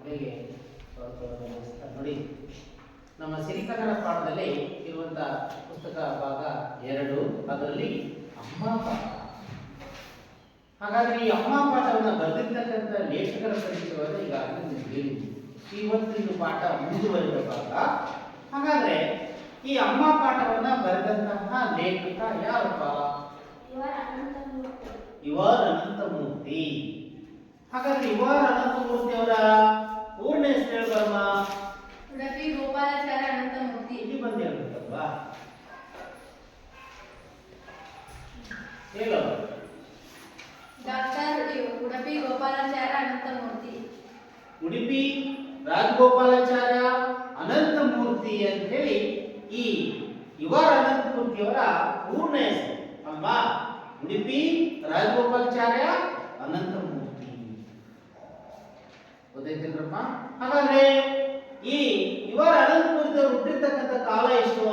ಮಕ್ಕಳಿಗೆ ನೋಡಿ. ನಮ್ಮ ಸಿರಿಕನ್ನಡ ಪಾಠದಲ್ಲಿ ಇರುವಂತಹ ಪುಸ್ತಕ ಭಾಗ 2, ಅದರಲ್ಲಿ ಅಮ್ಮ ಪಾಠ. ಹಾಗಾದ್ರೆ ಈ ಅಮ್ಮ ಪಾಠವನ್ನು ಬರೆದಿರ್ತಕ್ಕಂಥ ಲೇಖಕರ ಪರಿಚಯವನ್ನು ಈಗಾಗಲೇ ನಿಮ್ಗೆ ಹೇಳಿದ್ವಿ. ಇವತ್ತಿನ ಪಾಠ ಮುಂದುವರಿದ ಭಾಗ. ಹಾಗಾದ್ರೆ ಈ ಅಮ್ಮ ಪಾಠವನ್ನ ಬರೆದಂತಹ ಲೇಖಕ ಯಾರಪ್ಪ? ಇವರ್ ಅನಂತಮೂರ್ತಿ. ಹಾಗಾದ್ರೆ ಇವರ್ ಅನಂತಮೂರ್ತಿ ಅವರ ಪೂರ್ಣ ಹೆಸರು ಹೇಳ್ಬಾರಮ್ಮ? ಉಡುಪಿ ಗೋಪಾಲಾಚಾರ್ಯ ಅನಂತಮೂರ್ತಿ. ಇಲ್ಲಿ ಬಂದು ಹೇಳ್ಬೇಕಲ್ವಾ? ಹೇಳು. ಡಾಕ್ಟರ್ ಉಡುಪಿ ಗೋಪಾಲಾಚಾರ್ಯ ಅನಂತಮೂರ್ತಿ. ಉಡುಪಿ ರಾಜಗೋಪಾಲಾಚಾರ್ಯ ಅನಂತಮೂರ್ತಿ ಅಂತ ಹೇಳಿ ಈ ಇವರ್ ಅನಂತಮೂರ್ತಿ ಅವರ ಪೂರ್ಣ ಹೆಸರು ಅಲ್ವಾ? ಉಡುಪಿ ರಾಜಗೋಪಾಲಾಚಾರ್ಯ ಅನಂತಮೂರ್ತಿ. ಗೊತ್ತಾಯ್ತೇನ್ರಪ್ಪ? ಹಾಗಾದ್ರೆ ಈ ಇವರ್ ಅನಂತಮೂರ್ತಿ ಅವರು ಹುಟ್ಟಿರ್ತಕ್ಕಂಥ ಕಾಲ ಎಷ್ಟು?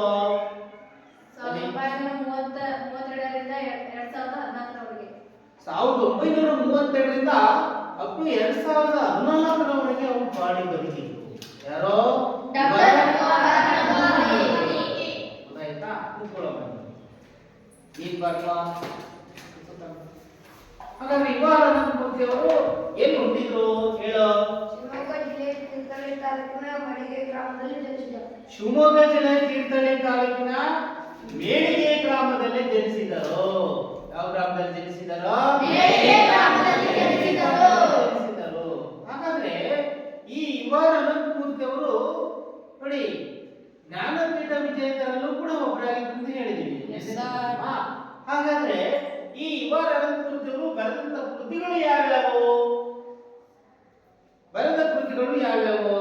1932ರಿಂದ 2014ರವರೆಗೆ. 1932ರಿಂದ ಅಪ್ ಟು 2014ರವರೆಗೆ ಅವರು ಬಾಡಿ ಬದುಕಿದ್ರು. ಯಾರೋ? ಗೊತ್ತಾಯ್ತಾ? ಕೂತ್ಕೊಳ್ಳೋಣ. ಏನ್ ಬರ್ವಾ? ಹಾಗಾದ್ರೆ ಇವರ್ ಅನಂತಮೂರ್ತಿ ಅವರು ಎಲ್ಲಿ ಹುಟ್ಟಿದ್ರು ಹೇಳೋ? ಶಿವಮೊಗ್ಗ ಜಿಲ್ಲೆ ತೀರ್ಥಹಳ್ಳಿ ತಾಲೂಕಿನ ಮೇಳಿಗೆ ಗ್ರಾಮದಲ್ಲಿ ಜನಿಸಿದರು. ಯಾವ ಗ್ರಾಮದಲ್ಲಿ ಜನಿಸಿದರು? ಜನಿಸಿದರು. ಹಾಗಾದ್ರೆ ಈ ಇವರ್ ಅನಂತಮೂರ್ತಿ ಅವರು ನೋಡಿ ಜ್ಞಾನಪೀಠ ವಿಜೇತರಲ್ಲೂ ಕೂಡ ಒಬ್ಬರಾಗಿದ್ರು ಅಂತ ಹೇಳಿದೀವಿ. ಹಾಗಾದ್ರೆ ಈ ಇವರ್ ಅನಂತಮೂರ್ತಿ ಅವರು ಬರೆದಂತ ಕೃತಿಗಳು ಯಾವ್ಯಾವು? ಬರೆದ ಕೃತಿಗಳು ಯಾವ್ಯಾವು?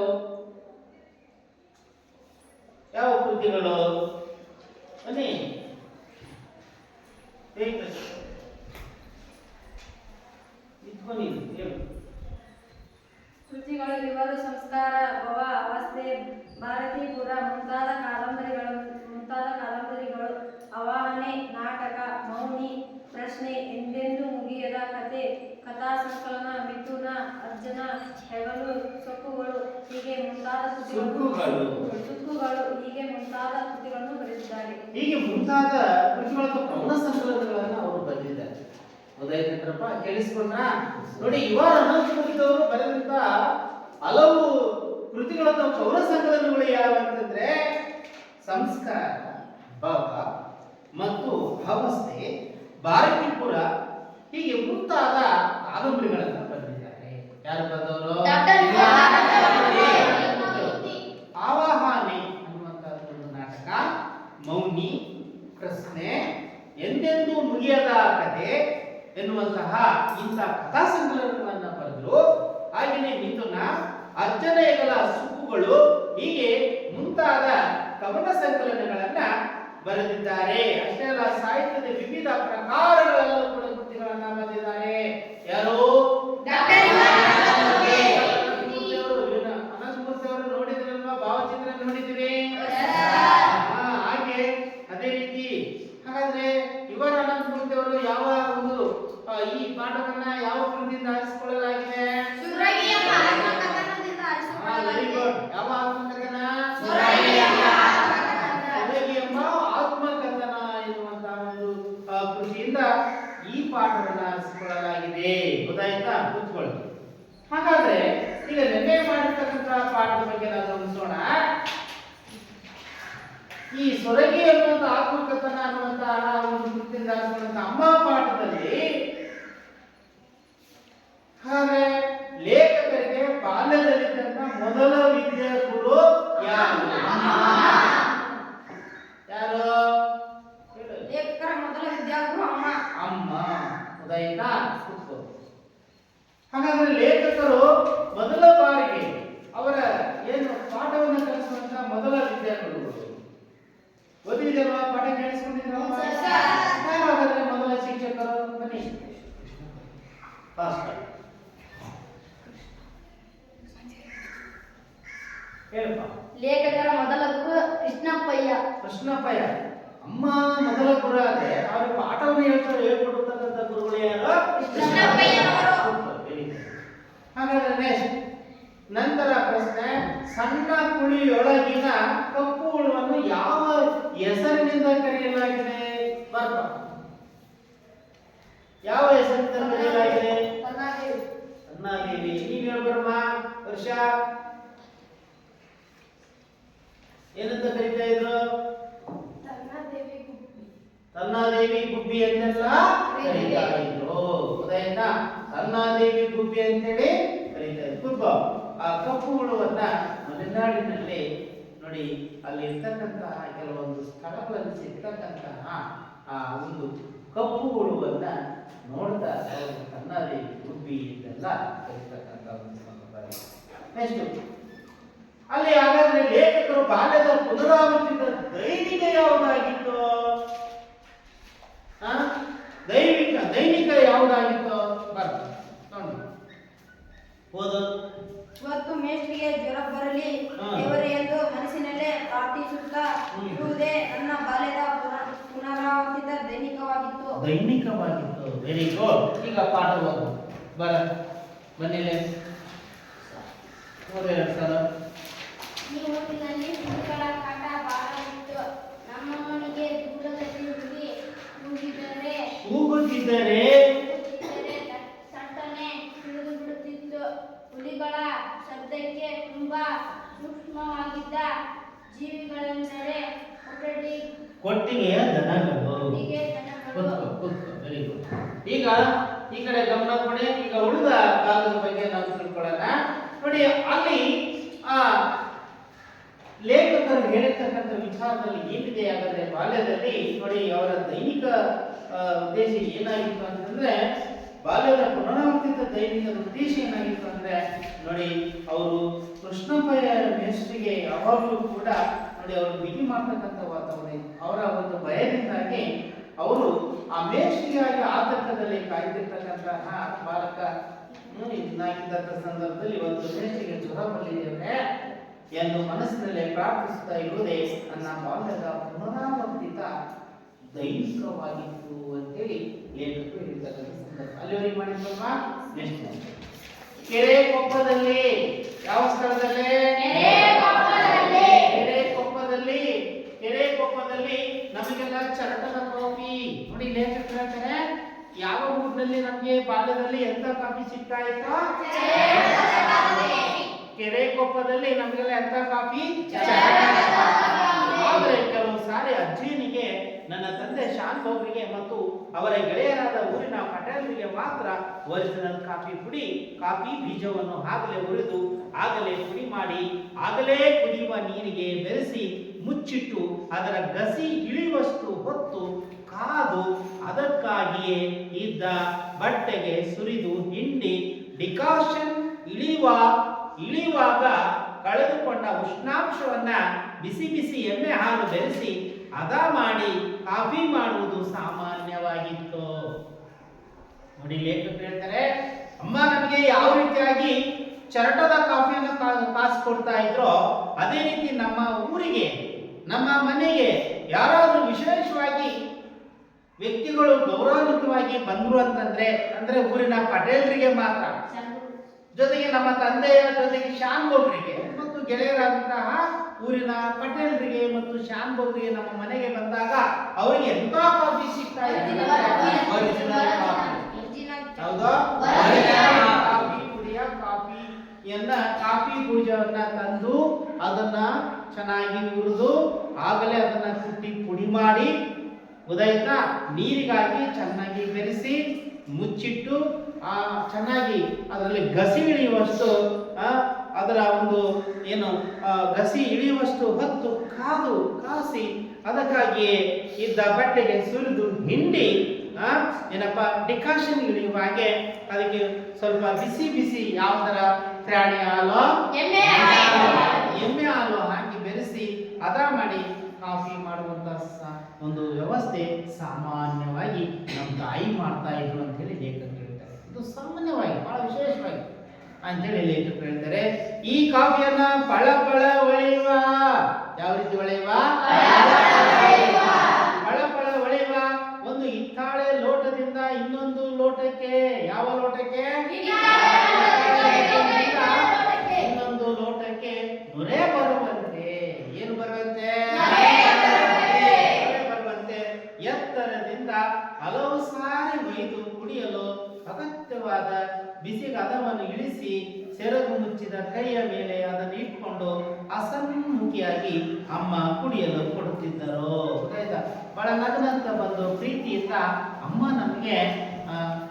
ಯಾವ ಕೃತಿಗಳು? ಬನ್ನಿ ಹೇಳು. ಕೃತಿಗಳು ವಿವರು ಸಂಸ್ಕಾರ, ಭವ, ಅವಸ್ಥೆ, ಭಾರತೀಪುರ ಮುಂತಾದ ಕಾದಂಬರಿಗಳು, ಆವಾಹನೆ, ನಾಟಕ, ಮೌನಿ, ಪ್ರಶ್ನೆ, ಎಂದೆಂದೂ ಮುಗಿಯದ ಕತೆ, ಕಥಾ ಸಂಕಲನ, ಮಿಥುನ, ಅರ್ಜುನ, ಹೆಗಲು, ಸೊಕ್ಕುಗಳು ಹೀಗೆ ಮುಂತಾದ ಕೃತಿಗಳನ್ನು ಬರೆದಿದ್ದಾರೆ. ಹೀಗೆ ಮುಂತಾದ ಕೃತಿಗಳ ಪ್ರೌಢ ಸಂಕಲನಗಳನ್ನು ಅವರು ಬರೆದಿದ್ದಾರೆ. ಹೌದಾಯ್ತಂದ್ರಪ್ಪ? ಕೇಳಿಸ್ಕೊಂಡ್ರ? ನೋಡಿ ಇವರ್ ಅನಂತಮೂರ್ತಿ ಅವರು ಬರೆದಂತ ಹಲವು ಕೃತಿಗಳ ಪ್ರೌಢ ಸಂಕಲನಗಳು ಯಾವಂತಂದ್ರೆ ಸಂಸ್ಕಾರ, ಭವ ಮತ್ತು ಅವಸ್ಥೆ, ಭಾರತೀಪುರ ಹೀಗೆ ಮುಂತಾದ ಕಾದಂಬರಿಗಳನ್ನು ಬರೆದಿದ್ದಾರೆ. ಯಾರು ಬರೆದವರು? ಆವಾಹನೆ ಅನ್ನುವಂತಹ ಒಂದು ನಾಟಕ, ಮೌನಿ, ಪ್ರಶ್ನೆ, ಎಂದೆಂದೂ ಮುಗಿಯದ ಕಥೆ ಎನ್ನುವಂತಹ ಇಂತಹ ಕಥಾ ಸಂಕಲನಗಳನ್ನು ಬರೆದರು. ಹಾಗೆಯೇ ಮಿಥುನ, ಅರ್ಜುನ ಹೆಗಲ ಸುಕ್ಕುಗಳು ಹೀಗೆ ಮುಂತಾದ ಕವನ ಸಂಕಲನಗಳನ್ನ ಬರೆದಿದ್ದಾರೆ. ಅಷ್ಟೇ ಅಲ್ಲ, ಸಾಹಿತ್ಯದ ವಿವಿಧ ಪ್ರಕಾರಗಳಲ್ಲೂ ಕೂಡ ಕೃತಿಗಳನ್ನ ಬರೆದಿದ್ದಾರೆ. ಯಾರು? ಅನಂತಮೂರ್ತಿ ಅವರು ನೋಡಿದ್ರಲ್ವಾ? ಭಾವಚಿತ್ರ ನೋಡಿದಿರಿ? ಹಾಗೆ ಅದೇ ರೀತಿ. ಹಾಗಾದ್ರೆ ಇವರ್ ಅನಂತಮೂರ್ತಿ ಅವರು ಯಾವ ಒಂದು ಈ ಪಾಠವನ್ನ ಯಾವ ಕೃತಿಯಿಂದ ಆರಿಸಿಕೊಳ್ಳಲಾಗಿದೆ? Very good. ಯಾವ ಆತ್ಮಕಥನ? ಎಂಬ ಆತ್ಮಕಥನ ಎನ್ನುವಂತಹ ಒಂದು ಕೃತಿಯಿಂದ ಈ ಪಾಠವನ್ನು ಆರಿಸಿಕೊಳ್ಳಲಾಗಿದೆ. ಗೊತ್ತಾಯ್ತಾ? ಕೂತ್ಕೊಳ್ಳಿ. ಹಾಗಾದ್ರೆ ಈಗ ನೆನ್ನೆ ಮಾಡಿರ್ತಕ್ಕಂತಹ ಪಾಠದ ಬಗ್ಗೆ ನಾವು ಗಮನಿಸೋಣ. ಈ ಸೊರಗಿ ಅನ್ನುವಂಥ ಆತ್ಮಕಥನ ಅನ್ನುವಂತಹ ಒಂದು ಕೃತಿಯಿಂದ ಆರಿಸಿಕೊಂಡಂತ ಅಮ್ಮ ಪಾಠದಲ್ಲಿ ಹಾಗಾದ್ರೆ ಲೇಖಕರಿಗೆ ಬಾಲ್ಯದಲ್ಲಿದ್ದಂತ ಮೊದಲ ವಿದ್ಯಾ ಗುರು ಯಾರು? ಯಾರು? ಲೇಖಕರ ಮೊದಲ ವಿದ್ಯಾಗುರು ಅಮ್ಮ. ಅಮ್ಮ. ಹೌದಾಯ್ತಾ? ಹಾಗಾದ್ರೆ ಲೇಖಕರು ಮೊದಲ ಬಾರಿಗೆ ಅವರ ಏನು ಪಾಠವನ್ನು ಕಲಿಸುವಂತ ಮೊದಲ ವಿದ್ಯಾಗುರುಗಳು ಓದಿದಲ್ವಾ? ಪಾಠ ಕೇಳಿಸ್ಕೊಂಡಿದ್ರಲ್ವಾ? ಹಾಗಾದ್ರೆ ಮೊದಲ ಶಿಕ್ಷಕರು ಬನ್ನಿ. ಹೇಳಪ್ಪ. ಲೇಖಕರ ಮೊದಲ ಗುರು ಕೃಷ್ಣಪ್ಪಯ್ಯ. ಕೃಷ್ಣಪ್ಪಯ್ಯ. ಅಮ್ಮ ಮೊದಲ ಗುರು ಆದ್ರೆ ಅವರ ಪಾಠವನ್ನು ಹೇಳ್ಕೊಡುತ್ತಕ್ಕಂಥ ಗುರುಗಳು ಯಾರು? ಕೃಷ್ಣಪ್ಪಯ್ಯನವರು. ಹಾಗಾದ್ರೆ ನೆಕ್ಸ್ಟ್ ನಂತರ ಪ್ರಶ್ನೆ, ಸಣ್ಣ ಕುಳಿಯೊಳಗಿನ ಕಪ್ಪು ಹುಳುವನ್ನು ಯಾವ ಹೆಸರಿನಿಂದ ಕರೆಯಲಾಗಿದೆ? ಬರ್ಪ ಯಾವ ಹೆಸರಿನಿಂದ ಕರೆಯಲಾಗಿದೆ? ಅನ್ನಾದೇವಿ. ನೀವ್ ಹೇಳ್ಬರಮ್ಮ ವರ್ಷ ಏನಂತ ಕರೀತಾ ಇದ್ರು? ತನ್ನಾದೇವಿ ಗುಬ್ಬಿ ಅಂತೆಲ್ಲ ಕರೀತಾ ಇದ್ರು. ಹೌದಾಯ್ತಾ? ತನ್ನಾದೇವಿ ಗುಬ್ಬಿ ಅಂತೇಳಿ ಕರೀತಾ ಇದ್ರು. ಗುಬ್ಬ ಆ ಕಪ್ಪು ಹುಳುವನ್ನ ಮಲೆನಾಡಿನಲ್ಲಿ ನೋಡಿ, ಅಲ್ಲಿ ಇರ್ತಕ್ಕಂತಹ ಕೆಲವೊಂದು ಸ್ಥಳಗಳಲ್ಲಿ ಸಿಗ್ತಕ್ಕಂತಹ ಆ ಒಂದು ಕಪ್ಪು ಹುಳುವನ್ನ ನೋಡ್ತಾ ಅವರು ತನ್ನಾದೇವಿ ಗುಬ್ಬಿ ಅಂತೆಲ್ಲ ಕರೀತಕ್ಕಂಥ ಒಂದು ಸಂಪ್ರದಾಯ. ನೆಕ್ಸ್ಟ್, ಅಲ್ಲಿ ಹಾಗಾದ್ರೆ ಲೇಖಕರು ಬಾಲ್ಯದ ಪುನರಾವರ್ತಿತ ದೈನಿಕ ಯಾವುದಾಗಿತ್ತು? ದೈನಿಕ ಯಾವುದಾಗಿತ್ತು? ಬರ್ತಾರೆ ನೋಡಿ, ಓದು. ಇವತ್ತು ಮೇಷ್ಟ್ರಿಗೆ ಜ್ವರ ಬರಲಿ ದೇವರೇ ಎಂದು ಮನಸ್ಸಿನಲ್ಲೇ ಪ್ರಾರ್ಥಿಸುತ್ತಾ ಇರುವುದೇ ನನ್ನ ಬಾಲ್ಯದ ಪುನರಾವರ್ತಿತ ದೈನಿಕವಾಗಿತ್ತು. ದೈನಿಕವಾಗಿತ್ತು. Very good. ಈಗ ಪಾಠ ಓದು. ಬನ್ನಿಲೆ ಓದೇಳು ಸರ್. ಈ ಊರಿನಲ್ಲಿ ಹುಡುಗರ ಕಾಟ ಬಹಳ ಇತ್ತು. ನಮ್ಮಮ್ಮನಿಗೆ ದೂರದಲ್ಲಿ ಹುಡುಗಿ ಕೂಗುತ್ತಿದ್ದರೆ ಸಟ್ಟನೆ ತಿಳಿದು ಬಿಡುತ್ತಿತ್ತು. ಹುಲಿಗಳ ಶಬ್ದಕ್ಕೆ ತುಂಬಾ ಸೂಕ್ಷ್ಮವಾಗಿದ್ದ ಜೀವಿಗಳೆಂದರೆ ಕೊಟ್ಟಿಗೆಯ ದನಗಳು. Very good. ಈಗ ಈ ಕಡೆ ಗಮನ ಕೊಡಿ. ಈಗ ಉಳಿದ ಭಾಗದ ಬಗ್ಗೆ ನಾವು ತಿಳ್ಕೊಳ್ಳೋಣ. ನೋಡಿ, ಅಲ್ಲಿ ಆ ಲೇಖಕರು ಹೇಳಿರ್ತಕ್ಕಂಥ ವಿಚಾರದಲ್ಲಿ ಏನಿದೆ ಹಾಗಾದ್ರೆ ಬಾಲ್ಯದಲ್ಲಿ ನೋಡಿ, ಅವರ ದೈನಿಕ ಉದ್ದೇಶ ಏನಾಗಿತ್ತು ಅಂತಂದ್ರೆ, ಬಾಲ್ಯದ ಪುನರಾವರ್ತಿತ ದೈನಿಕದ ಉದ್ದೇಶ ಏನಾಗಿತ್ತು ಅಂದ್ರೆ ನೋಡಿ, ಅವರು ಕೃಷ್ಣಪ್ಪಯ್ಯ ಮೇಷ್ಟ್ರಿಗೆ ಯಾವಾಗಲೂ ಕೂಡ ನೋಡಿ ಅವರು ಬಿಗಿ ಮಾಡ್ತಕ್ಕಂಥ ವಾತಾವರಣ ಇತ್ತು. ಅವರ ಒಂದು ಭಯದಿಂದಾಗಿ ಅವರು ಆ ಮೇಷ್ಟ್ರಿಗಾಗಿ ಆತಂಕದಲ್ಲಿ ಕಾಯ್ದಿರ್ತಕ್ಕಂತಹ ಬಾಲಕ ಇದ್ದಂಥ ಸಂದರ್ಭದಲ್ಲಿ ಒಂದು ಮೇಷ್ಟ್ರಿಗೆ ಜ್ವರ ಬಂದಿದ್ದೇವೆ ಎಂದು ಮನಸ್ಸಿನಲ್ಲೇ ಪ್ರಾರ್ಥಿಸುತ್ತಾ ಇರುವುದೇ ನನ್ನ ಬಾಲ್ಯದ ಪುನರಾವರ್ತಿತ ದೈನಿಕವಾಗಿತ್ತು ಅಂತೇಳಿ ಲೇಖಕರು ಹೇಳ್ತಕ್ಕಂಥ ಸಂದರ್ಭ. ಅಲ್ಲಿವರೆಗೆ ಮಾಡಿದ್ರಲ್ವಾ? ನೆಕ್ಸ್ಟ್, ಕೆರೆ ಕೊಪ್ಪದಲ್ಲಿ ಯಾವ ಸ್ಥಳದಲ್ಲಿ? ಕೆರೆ ಕೊಪ್ಪದಲ್ಲಿ ನಮಗೆಲ್ಲ ಚರಟದ ಕಾಫಿ ನೋಡಿ, ಲೇಖಕರು ಹೇಳ್ತಾರೆ ಯಾವ ಊರಿನಲ್ಲಿ ನಮಗೆ ಬಾಲ್ಯದಲ್ಲಿ ಎಂತ ಕಾಫಿ ಸಿಗ್ತಾ ಇತ್ತು? ಕೆರೆ ಕೊಪ್ಪದಲ್ಲಿ ನಮಗೆಲ್ಲ ಎಂತ ಕಾಫಿ? ಆದರೆ ಕೆಲವು ಸಾರಿ ಅಜ್ಜಿನಿಗೆ, ನನ್ನ ತಂದೆ ಶಾಂತ್ ಅವರಿಗೆ ಮತ್ತು ಅವರ ಗೆಳೆಯರಾದ ಊರಿನ ಪಟೇಲರಿಗೆ ಮಾತ್ರ ಒರಿಜಿನಲ್ ಕಾಫಿ ಪುಡಿ, ಕಾಫಿ ಬೀಜವನ್ನು ಆಗಲೇ ಹುರಿದು ಆಗಲೇ ಪುಡಿ ಮಾಡಿ ಆಗಲೇ ಕುದಿಯುವ ನೀರಿಗೆ ಬೆರೆಸಿ ಮುಚ್ಚಿಟ್ಟು ಅದರ ಗಸಿ ಇಳಿಯುವಷ್ಟು ಹೊತ್ತು ಕಾದು ಅದಕ್ಕಾಗಿಯೇ ಇದ್ದ ಬಟ್ಟೆಗೆ ಸುರಿದು ಹಿಂಡಿ ಡಿಕಾಷನ್ ಇಳಿಯುವಾಗ ಕಳೆದುಕೊಂಡ ಉಷ್ಣಾಂಶವನ್ನ ಬಿಸಿ ಬಿಸಿ ಎಮ್ಮೆ ಹಾಲು ಬೆರೆಸಿ ಹದ ಮಾಡಿ ಕಾಫಿ ಮಾಡುವುದು ಸಾಮಾನ್ಯವಾಗಿತ್ತು. ನೋಡಿ, ಲೇಖಕರು ಹೇಳ್ತಾರೆ, ಅಮ್ಮ ನಮಗೆ ಯಾವ ರೀತಿಯಾಗಿ ಚರಟದ ಕಾಫಿಯನ್ನು ಕಾಸಿಕೊಡ್ತಾ ಇದ್ರೋ ಅದೇ ರೀತಿ ನಮ್ಮ ಊರಿಗೆ, ನಮ್ಮ ಮನೆಗೆ ಯಾರಾದ್ರೂ ವಿಶೇಷವಾಗಿ ವ್ಯಕ್ತಿಗಳು ಗೌರವಾನ್ವಿತವಾಗಿ ಬಂದ್ರು ಅಂತಂದ್ರೆ ಅಂದ್ರೆ ಊರಿನ ಪಟೇಲರಿಗೆ ಮಾತ್ರ, ಜೊತೆಗೆ ನಮ್ಮ ತಂದೆಯ ಜೊತೆಗೆ ಶಾನ್ ಬೋಗ್ರಿಗೆ ಮತ್ತು ಗೆಳೆಯರಾದಂತಹ ಊರಿನ ಪಟೇಲರಿಗೆ ಮತ್ತು ಶಾನ್ ಬೋಗ್ರಿಗೆ ನಮ್ಮ ಮನೆಗೆ ಬಂದಾಗ ಅವರಿಗೆ ಎಂತ ಕಾಫಿ ಸಿಗ್ತಾ ಇತ್ತು? ಹೌದಾ? ಕಾಫಿ ಪುಡಿಯ ಕಾಫಿ ಬೀಜವನ್ನ ತಂದು ಅದನ್ನ ಚೆನ್ನಾಗಿ ಹುರಿದು ಆಗಲೇ ಅದನ್ನ ಕುಟ್ಟಿ ಪುಡಿ ಮಾಡಿ ಗೊತ್ತಾಯ್ತಾ, ನೀರಿಗಾಗಿ ಚೆನ್ನಾಗಿ ಬೆರೆಸಿ ಮುಚ್ಚಿಟ್ಟು ಚೆನ್ನಾಗಿ ಅದರಲ್ಲಿ ಗಸಿ ಇಳಿಯುವಷ್ಟು ಅದರ ಒಂದು ಏನು ಗಸಿ ಇಳಿಯುವಷ್ಟು ಹೊತ್ತು ಕಾಸಿ ಅದಕ್ಕಾಗಿಯೇ ಇದ್ದ ಬಟ್ಟೆಗೆ ಸುರಿದು ಹಿಂಡಿ ಏನಪ್ಪ ಡಿಕಾಷನ್ ಇಳಿಯುವ ಹಾಗೆ ಅದಕ್ಕೆ ಸ್ವಲ್ಪ ಬಿಸಿ ಬಿಸಿ ಯಾವುದರ ಪ್ರಾಣಿ ಹಾಲು, ಎಮ್ಮೆ ಹಾಲು ಹಾಕಿ ಬೆರೆಸಿ ಹದ ಮಾಡಿ ಕಾಫಿ ಮಾಡುವಂತ ಒಂದು ವ್ಯವಸ್ಥೆ ಸಾಮಾನ್ಯವಾಗಿ ನಮ್ಮ ತಾಯಿ ಮಾಡ್ತಾ ಇದ್ರು ಅಂತ ಹೇಳಿ ಲೇಖಕರು ಹೇಳ್ತಾರೆ. ಇದು ಸಾಮಾನ್ಯವಾಗಿ ಬಹಳ ವಿಶೇಷವಾಗಿ ಅಂತೇಳಿ ಲೇಖಕರು ಹೇಳ್ತಾರೆ. ಈ ಕಾಫಿಯನ್ನ ಪಳ ಹೊಳೆಯುವ, ಯಾವ ರೀತಿ ಹೊಳೆಯುವ? ಪಳ ಹೊಳೆಯುವ ಒಂದು ಹಿತ್ತಾಳೆ ಲೋಟದಿಂದ ಇನ್ನೊಂದು ಲೋಟಕ್ಕೆ, ಯಾವ ಲೋಟಕ್ಕೆ? ಇನ್ನೊಂದು ಮುಚ್ಚಿದ ಕೈಯ ಮೇಲೆ ಅದನ್ನು ಇಟ್ಕೊಂಡು ಹಸನ್ಮುಖಿಯಾಗಿ ಅಮ್ಮ ಕುಡಿಯಲು ಕೊಡುತ್ತಿದ್ದರು. ಗೊತ್ತಾಯ್ತಾ? ಬಹಳ ನಗನಂತ ಬಂದು ಪ್ರೀತಿಯಿಂದ ಅಮ್ಮ ನಮಗೆ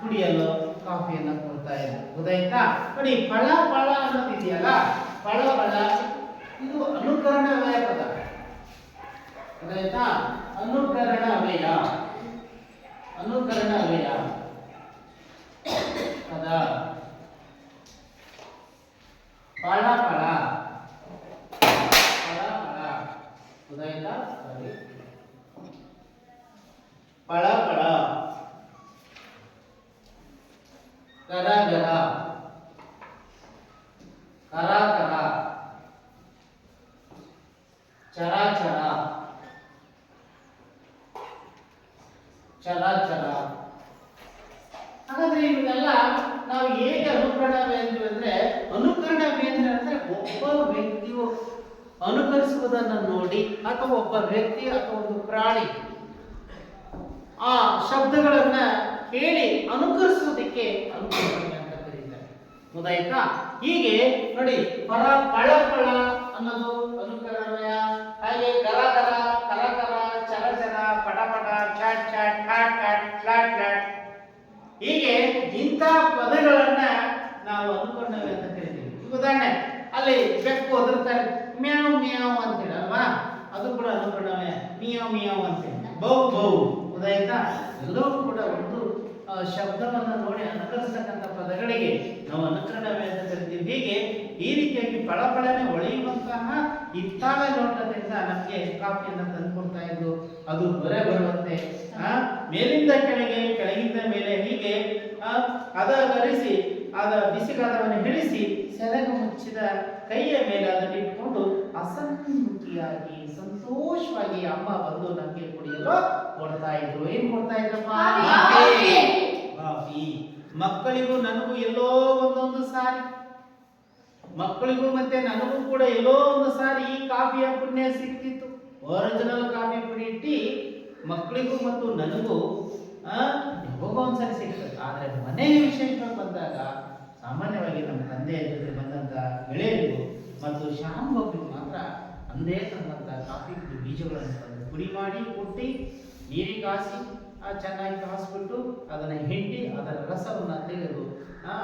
ಕುಡಿಯಲು ಕಾಫಿಯನ್ನು ಕೊಡ್ತಾ ಇದ್ರು. ಗೊತ್ತಾಯ್ತಾ? ನೋಡಿ, ಪಳ ಪಳ ಅನ್ನೋದಿದೆಯಲ್ಲ, ಪಳ ಪಳ ಇದು ಅನುಕರಣ ವ್ಯಯ ಪದ. ಗೊತ್ತಾಯ್ತಾ? ಅನುಕರಣ ವ್ಯಯ, ಅನುಕರಣ ವ್ಯಯ ಪದ. ಪಳ ಪಳ ಪಳ ಪಳ. ಗೊತ್ತಾಯ್ತಾ? ಸರಿ. ಪಳ ಪಳ, ಕರ ಗರ, ಕರ ಕರ, ಚರ ಚರ, ಚರ ಚರ. ಹಾಗಾದ್ರೆ ಇವೆಲ್ಲ ನಾವು ಹೇಗೆ ಅನುಕರಣ ವ್ಯಂಜನ ಅಂದ್ರೆ, ಅನುಕರಣ ವ್ಯಂಜನ ಅಂದ್ರೆ ಒಬ್ಬ ವ್ಯಕ್ತಿಯು ಅನುಕರಿಸುವುದನ್ನು ನೋಡಿ ಅಥವಾ ಒಬ್ಬ ವ್ಯಕ್ತಿ ಅಥವಾ ಒಂದು ಪ್ರಾಣಿ ಆ ಶಬ್ದಗಳನ್ನ ಕೇಳಿ ಅನುಕರಿಸುವುದಕ್ಕೆ ಅನುಕರಣೆ ಅಂತ ಕರೀತಾರೆ. ಗೊತ್ತಾಯ್ತಾ? ಹೀಗೆ ನೋಡಿ, ಪರ ಪಳ ಪಳ ಅನ್ನೋದು ಅನುಕರಣೆ. ಹಾಗೆ ಗರ ಗರ, ಕರ ಕರ, ಚರ ಚರ, ಪಟ ಪಟ, ಚಾಟ್ ಚಾಟ್, ಠಾಟ್ ಠಾಟ್, ಫ್ಲಾಟ್ ಫ್ಲಾಟ್, ಹೀಗೆ ಇಂಥ ಪದಗಳನ್ನ ನಾವು ಅನುಕರಣೆ ಅಂತ ಕರಿತೀವಿ. ಉದಾಹರಣೆ, ಅಲ್ಲಿ ಬೆಕ್ಕು ಒದರ್ತಾರೆ, ಮ್ಯಾವ್ ಮ್ಯಾವ್ ಅಂತೇಳಿ ಅಲ್ವಾ, ಅದು ಕೂಡ ಅನುಕರಣೆ. ಮಿಯಾವ್ ಮಿಯಾವ್ ಅಂತೇಳಿ, ಬೌ ಬೌ. ಗೊತ್ತಾಯ್ತಾ? ಎಲ್ಲವೂ ಕೂಡ ಒಂದು ಶಬ್ದವನ್ನು ನೋಡಿ ಅನುಕರಿಸತಕ್ಕಂಥ ಪದಗಳಿಗೆ ನಾವು ಅನುಕರಣವೇ ಅಂತ ಕರಿತೀವಿ. ಹೀಗೆ ಈ ರೀತಿಯಾಗಿ ಪಳಪಳನೆ ಹೊಳೆಯುವಂತಹ ಹಿತ್ತಾಳ ಲೋಟದಿಂದ ನಮಗೆ ಕಾಫಿಯನ್ನು ತಂದುಕೊಡ್ತಾ ಇದ್ದು, ಅದು ಬರೆ ಬರುವಂತೆ ಮೇಲಿಂದ ಕೆಳಗೆ, ಕೆಳಗಿಂದ ಮೇಲೆ, ಹೀಗೆ ಹರಿಸಿ ಅದ ಬಿಸಿಗಾದವನ್ನು ಇಳಿಸಿ ಸೆರಗ ಮುಚ್ಚಿದ ಕೈಯ ಮೇಲೆ ಅದನ್ನು ಇಟ್ಕೊಂಡು ಅಸನ್ಮುಖಿಯಾಗಿ ಸಂತೋಷವಾಗಿ ಅಮ್ಮ ಬಂದು ನಮಗೆ ಕುಡಿಯಲು ಕೊಡ್ತಾ ಇದ್ರು. ಏನ್ ಕೊಡ್ತಾ ಇದ್ರಪ್ಪ? ಕಾಫಿ. ಮಕ್ಕಳಿಗೂ ನನಗೂ ಎಲ್ಲೋ ಒಂದೊಂದು ಸಾರಿ, ಮಕ್ಕಳಿಗೂ ಮತ್ತೆ ನನಗೂ ಕೂಡ ಎಲ್ಲೋ ಒಂದು ಸಾರಿ ಈ ಕಾಫಿಯ ಪುಣ್ಯ ಸಿಕ್ತಿತ್ತು. ಒರಿಜಿನಲ್ ಕಾಫಿ ಪುಡಿ ಇಟ್ಟು ಮಕ್ಕಳಿಗೂ ಮತ್ತು ನನಗೂ ಯಾವಾಗ ಒಂದ್ಸರಿ ಸಿಗ್ತದೆ. ಆದ್ರೆ ಮನೆಯ ವಿಷಯಕ್ಕೆ ಬಂದಾಗ ಸಾಮಾನ್ಯವಾಗಿ ನಮ್ಮ ತಂದೆಯ ಜೊತೆ ಬಂದಂತ ಗೆಳೆಯರಿಗೂ ಮತ್ತು ಶ್ಯಾಮ್ ಬಾಬುಗೂ ಮಾತ್ರ ಅಂದೇ ತಂದಂತ ಕಾಫಿ ಬೀಜಗಳನ್ನು ತಂದು ಪುಡಿ ಮಾಡಿ ಕೊಟ್ಟು ನೀರಿಗೆ ಕಾಸಿ ಚೆನ್ನಾಗಿ ಕಾಸಿಬಿಟ್ಟು ಅದನ್ನು ಹಿಂಡಿ ಅದರ ರಸವನ್ನು ತೆಗೆದು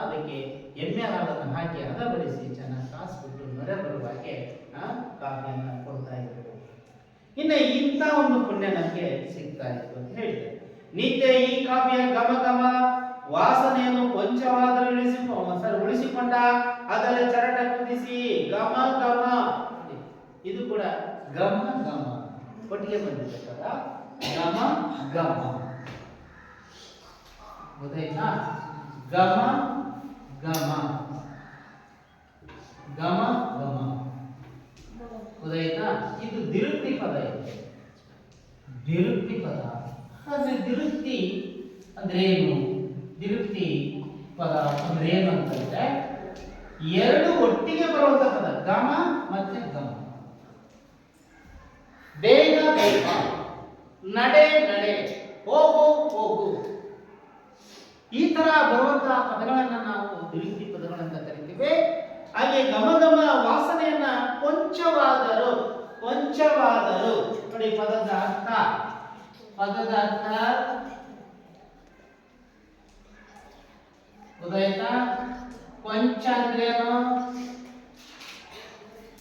ಅದಕ್ಕೆ ಎಮ್ಮೆ ಹಾಲನ್ನು ಹಾಕಿ ಹದಬಡಿಸಿ ಚೆನ್ನಾಗಿ ಕಾಸಿಬಿಟ್ಟು ನೊರೆ ಬರುವ ಹಾಗೆ ಕಾಫಿಯನ್ನು ಕೊಡ್ತಾ ಇದ್ರು. ಇನ್ನು ಇಂಥ ಒಂದು ಪುಣ್ಯ ನಮಗೆ ಸಿಗ್ತಾ ಇತ್ತು ಅಂತ ಹೇಳಿದೆ. ನಿತ್ಯ ಈ ಕಾಫಿಯ ಘಮ ಘಮ ವಾಸನೆಯನ್ನು ಕೊಂಚವಾದರೂ ಉಳಿಸಿಕೊಂಡ ಅದರ ಚರಟ ಕುದಿಸಿ ಘಮ ಘಮ, ಇದು ಕೂಡ ಘಮ ಘಮ ಒಟ್ಟಿಗೆ ಬಂದಿದೆ కదా, ಘಮ ಘಮ. ಗೊತ್ತಾಯ್ತಾ? ಘಮ ಘಮ, ಘಮ ಘಮ. ಗೊತ್ತಾಯ್ತಾ? ಇದು ದಿರುಕ್ತಿ ಪದ. ಇದು ದಿರುಕ್ತಿ ಪದ. ಆದ್ರೆ ದಿರುಕ್ತಿ ಅಂದ್ರೆ ಏನು? ದಿರುಕ್ತಿ ಪದ ಅಂದ್ರೆ ಏನು ಅಂತಂದ್ರೆ ಎರಡು ಒಟ್ಟಿಗೆ ಬರುವಂತ ಪದ, ಘಮ ಮತ್ತೆ ಘಮ. ಬೇಗ ಬೇಗ, ನಡೆ ನಡೆ, ಹೋಗು ಹೋಗು, ಈ ತರ ಬರುವಂತಹ ಪದಗಳನ್ನ ನಾವು ದಿರುಕ್ತಿ ಪದಗಳಂತ ಕರಿತೀವಿ. ಹಾಗೆ ಘಮ ಘಮ ವಾಸನೆಯನ್ನ ಕೊಂಚವಾದರೂ, ಕೊಂಚವಾದರೂ ನೋಡಿ ಪದದ ಅರ್ಥ, ಪದದ ಅರ್ಥ ಗೊತ್ತಾಯ್ತಾ? ಕೊಂಚ ಅಂದ್ರೇನು?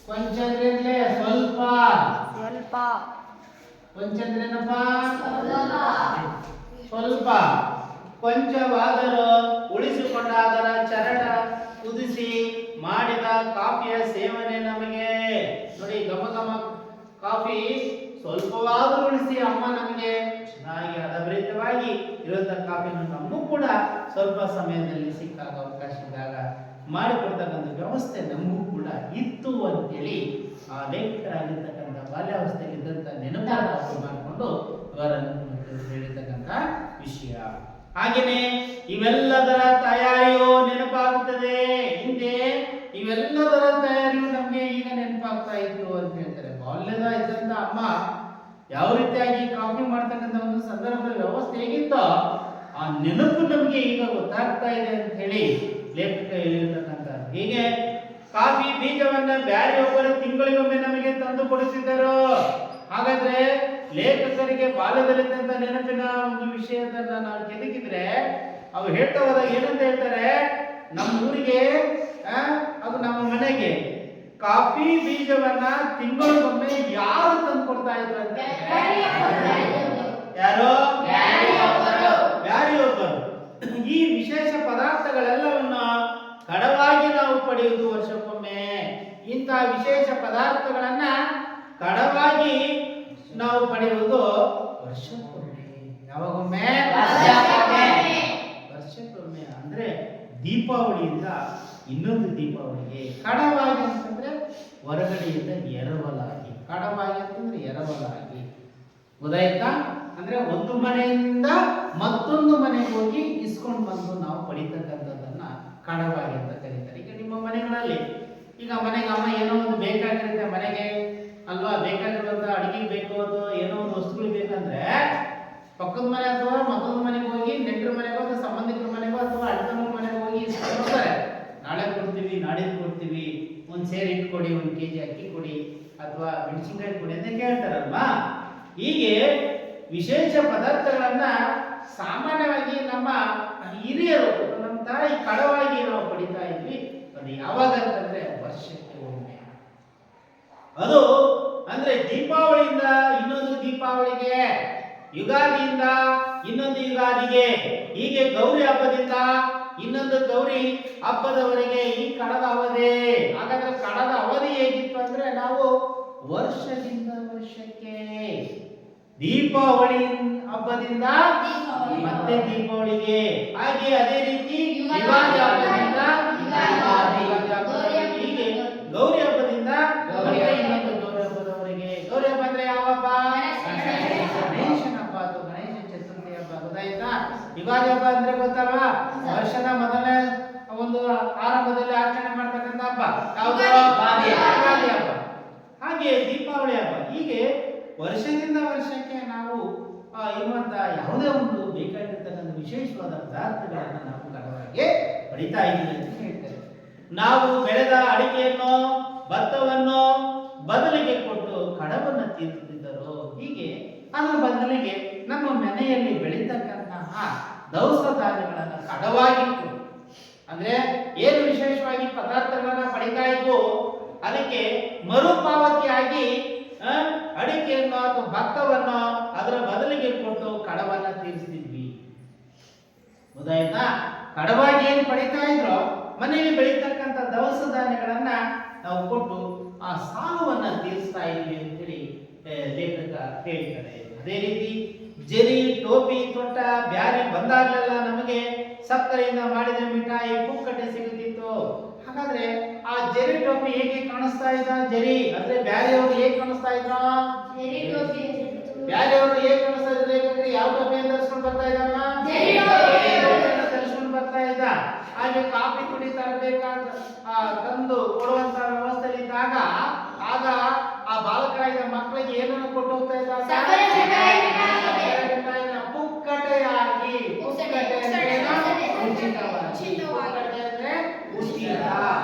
ಕೊಂಚ ಅಂದ್ರೆ ಸ್ವಲ್ಪ, ಸ್ವಲ್ಪ. ಕೊಂಚ ಅಂದ್ರೇನಪ್ಪ? ಸ್ವಲ್ಪ. ಕೊಂಚವಾದರೂ ಉಳಿಸಿಕೊಂಡ ಅದರ ಚರಟ ಕುದಿಸಿ ಮಾಡಿದ ಕಾಫಿಯ ಸೇವನೆ ನಮಗೆ ನೋಡಿ. ಘಮ ಘಮ ಕಾಫಿ ಸ್ವಲ್ಪವಾದರೂ ಉಳಿಸಿ ಅಮ್ಮ ನಮಗೆ ಚೆನ್ನಾಗಿ ಹದಭರಿತವಾಗಿ ಇರುವಂತ ಕಾಫಿಯನ್ನು ನಮಗೂ ಕೂಡ ಸ್ವಲ್ಪ ಸಮಯದಲ್ಲಿ ಸಿಕ್ಕಾಗ, ಅವಕಾಶ ಇದ್ದಾಗ ಮಾಡಿಕೊಡ್ತಕ್ಕಂಥ ವ್ಯವಸ್ಥೆ ನಮಗೂ ಕೂಡ ಇತ್ತು ಅಂತೇಳಿ ಆ ಲೇಖಕರಾಗಿರ್ತಕ್ಕಂಥ ಬಾಲ್ಯಾವಸ್ಥೆಯಲ್ಲಿ ಇದ್ದಂಥ ನೆನಪನ್ನು ಮಾಡಿಕೊಂಡು ಇವರನ್ನು ಹೇಳಿರ್ತಕ್ಕಂಥ ವಿಷಯ. ಹಾಗೆಯೇ ಇವೆಲ್ಲದರ ತಯಾರಿಯು ನೆನಪಾಗುತ್ತದೆ. ಹಿಂದೆ ಇವೆಲ್ಲದರ ತಯಾರಿಯು ನಮಗೆ ಈಗ ನೆನಪಾಗ್ತಾ ಇತ್ತು ಅಂತ ಹೇಳ್ತಾರೆ. ಬಾಲ್ಯದ ಇದ್ದಂತ ಅಮ್ಮ ಯಾವ ರೀತಿಯಾಗಿ ಕಾಫಿ ಮಾಡ್ತಕ್ಕಂಥ ಒಂದು ಸಂದರ್ಭದ ವ್ಯವಸ್ಥೆ ಹೇಗಿತ್ತೋ ಆ ನೆನಪು ನಮಗೆ ಈಗ ಗೊತ್ತಾಗ್ತಾ ಇದೆ ಅಂತ ಹೇಳಿ ಲೇಖಕ ಹೇಳಿರ್ತಕ್ಕಂಥ. ಹೀಗೆ ಕಾಫಿ ಬೀಜವನ್ನ ಬ್ಯಾರಿಯೊಬ್ಬರು ತಿಂಗಳಿಗೊಮ್ಮೆ ನಮಗೆ ತಂದು ಕೊಡಿಸಿದರು. ಹಾಗಾದ್ರೆ ಲೇಖಕರಿಗೆ ಬಾಲ್ಯದಲ್ಲಿದ್ದಂತ ನೆನಪಿನ ಒಂದು ವಿಷಯದನ್ನ ನಾವು ಕೆದಕಿದ್ರೆ ಅವ್ರು ಹೇಳ್ತಾ ಹೋದಾಗ ಏನಂತ ಹೇಳ್ತಾರೆ, ನಮ್ಮ ಊರಿಗೆ ಅದು ನಮ್ಮ ಮನೆಗೆ ಕಾಫಿ ಬೀಜವನ್ನ ತಿಂಗಳಿಗೊಮ್ಮೆ ಯಾರು ತಂದು ಕೊಡ್ತಾ ಇದ್ರು ಅಂತ, ಯಾರು? ಬ್ಯಾರಿಯೊಬ್ಬರು. ಈ ವಿಶೇಷ ಪದಾರ್ಥಗಳೆಲ್ಲವನ್ನ ಕಡವಾಗಿ ನಾವು ಪಡೆಯುವುದು ವರ್ಷಕ್ಕೊಮ್ಮೆ. ಇಂತಹ ವಿಶೇಷ ಪದಾರ್ಥಗಳನ್ನ ಕಡವಾಗಿ ನಾವು ಪಡೆಯುವುದು ವರ್ಷಕ್ಕೊಮ್ಮೆ. ಯಾವಾಗೊಮ್ಮೆ? ವರ್ಷಕ್ಕೊಮ್ಮೆ. ಅಂದ್ರೆ ದೀಪಾವಳಿಯಿಂದ ಇನ್ನೊಂದು ದೀಪಾವಳಿಗೆ ಕಡವಾಗಿ ಅಂತಂದ್ರೆ ಹೊರಗಡೆಯಿಂದ ಎರವಲಾಗಿ, ಕಡವಾಗಿ ಅಂತಂದ್ರೆ ಎರವಲಾಗಿ. ಗೊತ್ತಾಯ್ತಾ? ಅಂದ್ರೆ ಒಂದು ಮನೆಯಿಂದ ಮತ್ತೊಂದು ಮನೆಗೆ ಹೋಗಿ ಇಸ್ಕೊಂಡು ಬಂದು ನಾವು ಪಡಿತಕ್ಕಂಥದ್ದನ್ನ ಕಡವಾಗಿ ಅಂತ ಕರೀತಾರೆ. ಈಗ ನಿಮ್ಮ ಮನೆಗಳಲ್ಲಿ ಈಗ ಮನೆಗೆ ಅಮ್ಮ ಏನೋ ಒಂದು ಬೇಕಾಗಿರುತ್ತೆ ಮನೆಗೆ ಅಲ್ವಾ, ಬೇಕಾಗಿರುವಂತ ಅಡಿಗೆಗೆ ಬೇಕು ಅಥವಾ ಏನೋ ಒಂದು ವಸ್ತುಗಳು ಬೇಕಂದ್ರೆ ಪಕ್ಕದ ಮನೆ ಅಥವಾ ಮತ್ತೊಂದು ಮನೆಗೆ ಹೋಗಿ, ನೆಂಟರ ಮನೆಗೋ ಅಥವಾ ಸಂಬಂಧಿಕರ ಮನೆಗೋ ಅಥವಾ ಅಡ್ಡತನ ಮನೆಗೆ ಹೋಗಿ ಇಸ್ಕೊಂಡು ಬರ್ತಾರೆ. ನಾಳೆ ಕೊಡ್ತೀವಿ, ನಾಡಿದ್ದು ಕೊಡ್ತೀವಿ, ಒಂದು ಸೇರು ಇಟ್ಟು ಕೊಡಿ, ಒಂದು ಕೆಜಿ ಅಕ್ಕಿ ಕೊಡಿ ಅಥವಾ ಮೆಣಸಿನ್ಕಾಯಿ ಕೊಡಿ ಅಂತ ಕೇಳ್ತಾರಲ್ವಾ. ಹೀಗೆ ವಿಶೇಷ ಪದಾರ್ಥಗಳನ್ನ ಸಾಮಾನ್ಯವಾಗಿ ನಮ್ಮ ಹಿರಿಯರು, ನಮ್ಮ ತಾಯಿ ಕಡವಾಗಿ ನಾವು ಪಡಿತಾ ಇದ್ವಿ. ಅದು ಯಾವಾಗ ಅಂತಂದ್ರೆ ವರ್ಷಕ್ಕೆ ಒಮ್ಮೆ. ಅದು ಅಂದ್ರೆ ದೀಪಾವಳಿಯಿಂದ ಇನ್ನೊಂದು ದೀಪಾವಳಿಗೆ, ಯುಗಾದಿಯಿಂದ ಇನ್ನೊಂದು ಯುಗಾದಿಗೆ, ಹೀಗೆ ಗೌರಿ ಹಬ್ಬದಿಂದ ಇನ್ನೊಂದು ಗೌರಿ ಹಬ್ಬದವರೆಗೆ ಈ ಕಡದ ಅವಧಿ. ಹಾಗಾದ್ರೆ ಕಡದ ಅವಧಿ ಹೇಗಿತ್ತು ಅಂದ್ರೆ ನಾವು ವರ್ಷದಿಂದ ವರ್ಷಕ್ಕೆ, ದೀಪಾವಳಿ ಹಬ್ಬದಿಂದ ಮತ್ತೆ ದೀಪಾವಳಿಗೆ, ಹಾಗೆ ಅದೇ ರೀತಿ ಯುಗಾದಿ ಹಬ್ಬದಿಂದ ಹೀಗೆ ಗೌರಿ ಹಬ್ಬದಿಂದ ಮತ್ತೆ ಇನ್ನೊಂದು ಗೌರಿ ಹಬ್ಬದವರೆಗೆ. ಗೌರಿ ಹಬ್ಬ ಅಂದ್ರೆ ಯಾವ ಹಬ್ಬ? ಗಣೇಶನ ಹಬ್ಬ ಅಥವಾ ಗಣೇಶ ಚತುರ್ಥಿ ಹಬ್ಬ. ಗೊತ್ತಾಯ್ತಾ? ಯುಗಾದಿ ಹಬ್ಬ ಅಂದ್ರೆ ಗೊತ್ತಲ್ವಾ, ವರ್ಷದ ಮೊದಲನೇ ಒಂದು ಆರಂಭದಲ್ಲಿ ಆಚರಣೆ ಮಾಡ್ತಕ್ಕಂಥ ಹಬ್ಬ ಯಾವುದು? ಯುಗಾದಿ ಹಬ್ಬ. ಹಾಗೆ ದೀಪಾವಳಿ ಹಬ್ಬ. ಹೀಗೆ ವರ್ಷದಿಂದ ವರ್ಷಕ್ಕೆ ನಾವು ಇರುವಂತ ಯಾವುದೇ ಒಂದು ಬೇಕಾಗಿರ್ತಕ್ಕಂಥ ವಿಶೇಷವಾದ ಪದಾರ್ಥಗಳನ್ನು ನಾವು ಕಡವಾಗಿ ಪಡಿತಾ ಇದ್ದೀವಿ ಅಂತ ಹೇಳ್ತಾರೆ. ನಾವು ಬೆಳೆದ ಅಡಿಕೆಯನ್ನು, ಭತ್ತವನ್ನು ಬದಲಿಗೆ ಕೊಟ್ಟು ಕಡವನ್ನು ತೀರಿಸುತ್ತಿದ್ದರು. ಹೀಗೆ ಅದರ ಬದಲಿಗೆ ನಮ್ಮ ಮನೆಯಲ್ಲಿ ಬೆಳೀತಕ್ಕಂತಹ ದವಸ ಧಾನ್ಯಗಳನ್ನು ಕಡವಾಗಿಟ್ಟು, ಅಂದ್ರೆ ಏನು ವಿಶೇಷವಾಗಿ ಪದಾರ್ಥಗಳನ್ನ ಪಡಿತಾ ಇದ್ವು ಅದಕ್ಕೆ ಮರುಪಾವತಿಯಾಗಿ ಅಡಿಕೆಯನ್ನು ಅಥವಾ ಭತ್ತವನ್ನು ಅದರ ಬದಲಿಗೆ ಕೊಟ್ಟು ಕಡವನ್ನ ತೀರಿಸ್ತಿದ್ವಿ. ಗೊತ್ತಾಯ್ತಾ? ಕಡವಾಗಿ ಏನು ಪಡಿತಾ ಇದ್ರೋ ಮನೆಯಲ್ಲಿ ಬೆಳೀತಕ್ಕಂಥ ದವಸ ಧಾನ್ಯಗಳನ್ನ ನಾವು ಕೊಟ್ಟು ಆ ಸಾಲವನ್ನ ತೀರಿಸ್ತಾ ಇದ್ವಿ ಅಂತೇಳಿ ಲೇಖಕ ಹೇಳ್ತಾರೆ. ಅದೇ ರೀತಿ ಜರಿ, ಟೋಪಿ, ತೊಟ್ಟ, ಬ್ಯಾರಿ ಬಂದಾಗಲೆಲ್ಲ ನಮಗೆ ಸಕ್ಕರೆಯಿಂದ ಮಾಡಿದ ಮಿಠಾಯಿ, ಪುಕ್ಕಟೆ ಸಿಗುತ್ತಿತ್ತು. ಹಾಗಾದ್ರೆ ಆ ಜರಿ ಟೋಪಿ ಹೇಗೆ ಕಾಣಿಸ್ತಾ ಇದ್ದ? ಜರಿ ಅಂದ್ರೆ ಬ್ಯಾರಿಯವರು ಹೇಗೆ ಕಾಣಿಸ್ತಾ ಇದ್ರ? ಬ್ಯಾರಿಯವರು ಹೇಗೆ ಕಾಣಿಸ್ತಾ ಇದ್ರು? ಲೇಖಕರು ಯಾವ ಟೋಪಿಯನ್ನು ಧರಿಸ್ಕೊಂಡು ಬರ್ತಾ ಇದ್ದಲ್ಲ? ಧರಿಸ್ಕೊಂಡು ಬರ್ತಾ ಇದ್ದ. ಹಾಗೆ ಕಾಫಿ ಪುಡಿ ತರಬೇಕಾದ ತಂದು ಕೊಡುವಂತ ವ್ಯವಸ್ಥೆ ಇದ್ದಾಗ ಆಗ ಆ ಬಾಲಕರಾಗಿದ್ದ ಮಕ್ಕಳಿಗೆ ಏನನ್ನು ಕೊಟ್ಟು ಹೋಗ್ತಾ ಇದ್ದ? ಪುಕ್ಕಟೆಯಾಗಿ. ಪುಕ್ಕಟೆ ಅಂದ್ರೆ ಉಚಿತವಾಗಿ. ಪುಕ್ಕಟೆ ಅಂದ್ರೆ ಉಚಿತ.